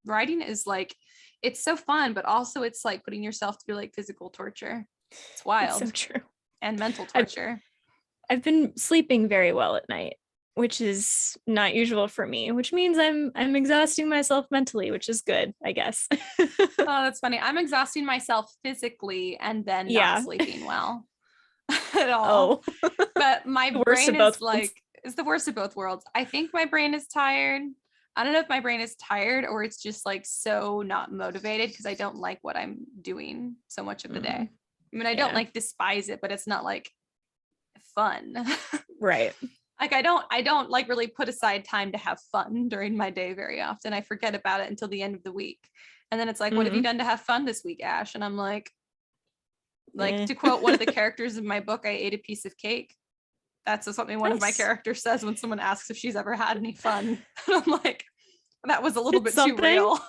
Writing is like, it's so fun, but also it's like putting yourself through like physical torture. It's wild. It's so true. And mental torture. I've been sleeping very well at night, which is not usual for me, which means I'm exhausting myself mentally, which is good, I guess. Oh, that's funny. I'm exhausting myself physically and then not sleeping well at all. Oh. But my brain is like, it's the worst of both worlds. I think my brain is tired. I don't know if my brain is tired or it's just like so not motivated because I don't like what I'm doing so much of the day. I mean, I don't like despise it, but it's not like fun. Right. Like I don't like really put aside time to have fun during my day very often. I forget about it until the end of the week. And then it's like, what have you done to have fun this week, Ash? And I'm like to quote one of the characters in my book, I ate a piece of cake. That's something one of my characters says when someone asks if she's ever had any fun. And I'm like, that was a little bit too real.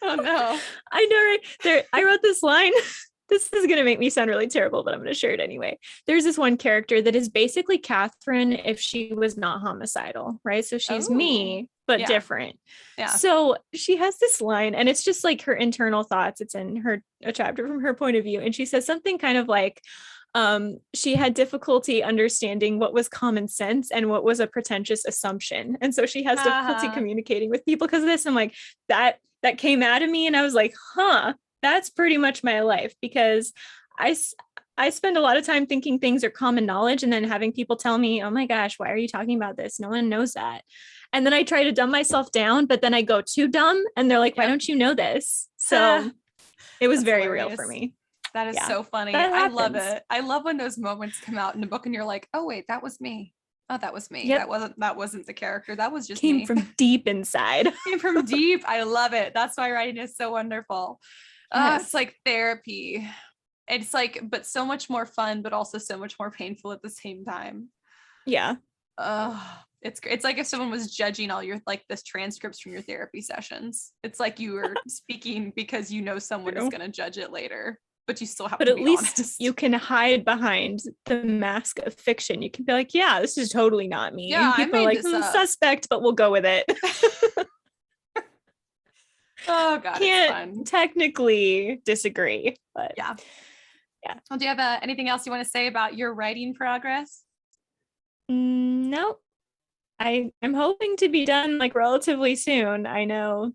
Oh no. I know, right? There, I wrote this line. This is going to make me sound really terrible, but I'm going to share it anyway. There's this one character that is basically Catherine if she was not homicidal, right? So she's me, but different. Yeah. So she has this line and it's just like her internal thoughts. It's in a chapter from her point of view. And she says something kind of like, she had difficulty understanding what was common sense and what was a pretentious assumption. And so she has difficulty communicating with people because of this. I'm like, that that came out of me, and I was like, huh, that's pretty much my life, because I spend a lot of time thinking things are common knowledge, and then having people tell me, oh my gosh, why are you talking about this? No one knows that. And then I try to dumb myself down, but then I go too dumb and they're like, why don't you know this? So it was very real for me. That is so funny. That I love happens. it. I love when those moments come out in a book and you're like, oh wait, that was me. Oh, that was me. Yep. That wasn't the character. That was just Came me. from deep inside. Came from deep. I love it. That's why writing is so wonderful. Yes. It's like therapy. It's like, but so much more fun, but also so much more painful at the same time. Yeah. It's like if someone was judging all your like this transcripts from your therapy sessions. It's like you were speaking because you know someone is going to judge it later, but you still have to be honest. But at least you can hide behind the mask of fiction. You can be like, yeah, this is totally not me. Yeah, and people are like, suspect, but we'll go with it. Oh God, can't technically disagree, but yeah. Well, do you have anything else you want to say about your writing progress? No, I'm hoping to be done like relatively soon. I know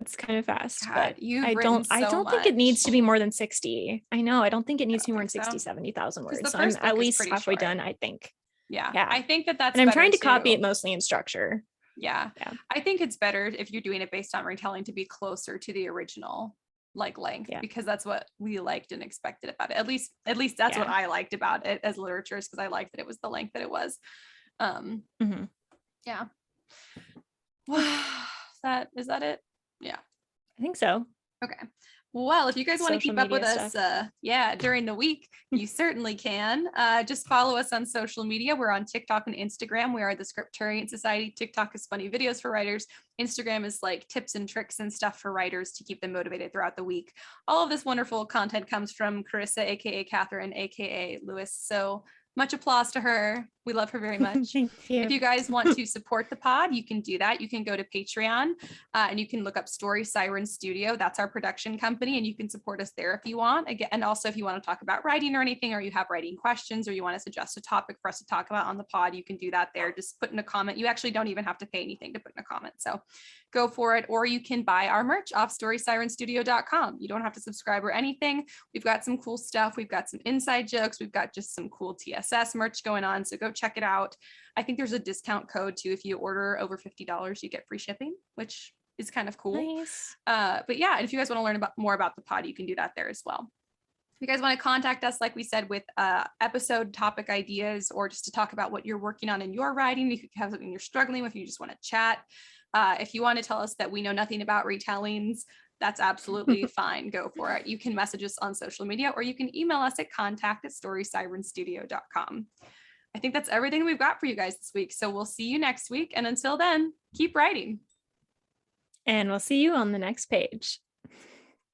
it's kind of fast, but I don't think it needs to be more than 60. I know. I don't think it needs to be more than 60, 70,000 words. So I'm at least halfway done, I think. Yeah. I think that's and I'm trying to copy it mostly in structure. Yeah. I think it's better if you're doing it based on retelling to be closer to the original like length, because that's what we liked and expected about it. At least that's what I liked about it as literature, is because I liked that it was the length that it was. Yeah. Is that it? Yeah, I think so. Okay. Well, if you guys want to keep up with us, during the week, you certainly can. Just follow us on social media. We're on TikTok and Instagram. We are the Scripturient Society. TikTok is funny videos for writers. Instagram is like tips and tricks and stuff for writers to keep them motivated throughout the week. All of this wonderful content comes from Karissa, aka Catherine, aka Lewis. So much applause to her. We love her very much. Thank you. If you guys want to support the pod, you can do that. You can go to Patreon and you can look up Story Siren Studio. That's our production company, and you can support us there if you want. Again, and also if you want to talk about writing or anything, or you have writing questions, or you want to suggest a topic for us to talk about on the pod, you can do that there. Just put in a comment. You actually don't even have to pay anything to put in a comment. So go for it. Or you can buy our merch off StorySirenStudio.com. You don't have to subscribe or anything. We've got some cool stuff. We've got some inside jokes. We've got just some cool TSS merch going on. So go check it out. I think there's a discount code too. If you order over $50, you get free shipping, which is kind of cool. Nice. But yeah, and if you guys want to learn more about the pod, you can do that there as well. If you guys want to contact us, like we said, with episode topic ideas, or just to talk about what you're working on in your writing, if you have something you're struggling with, you just want to chat. If you want to tell us that we know nothing about retellings, that's absolutely fine. Go for it. You can message us on social media, or you can email us at contact@StorySirenStudio.com. I think that's everything we've got for you guys this week. So we'll see you next week. And until then, keep writing. And we'll see you on the next page.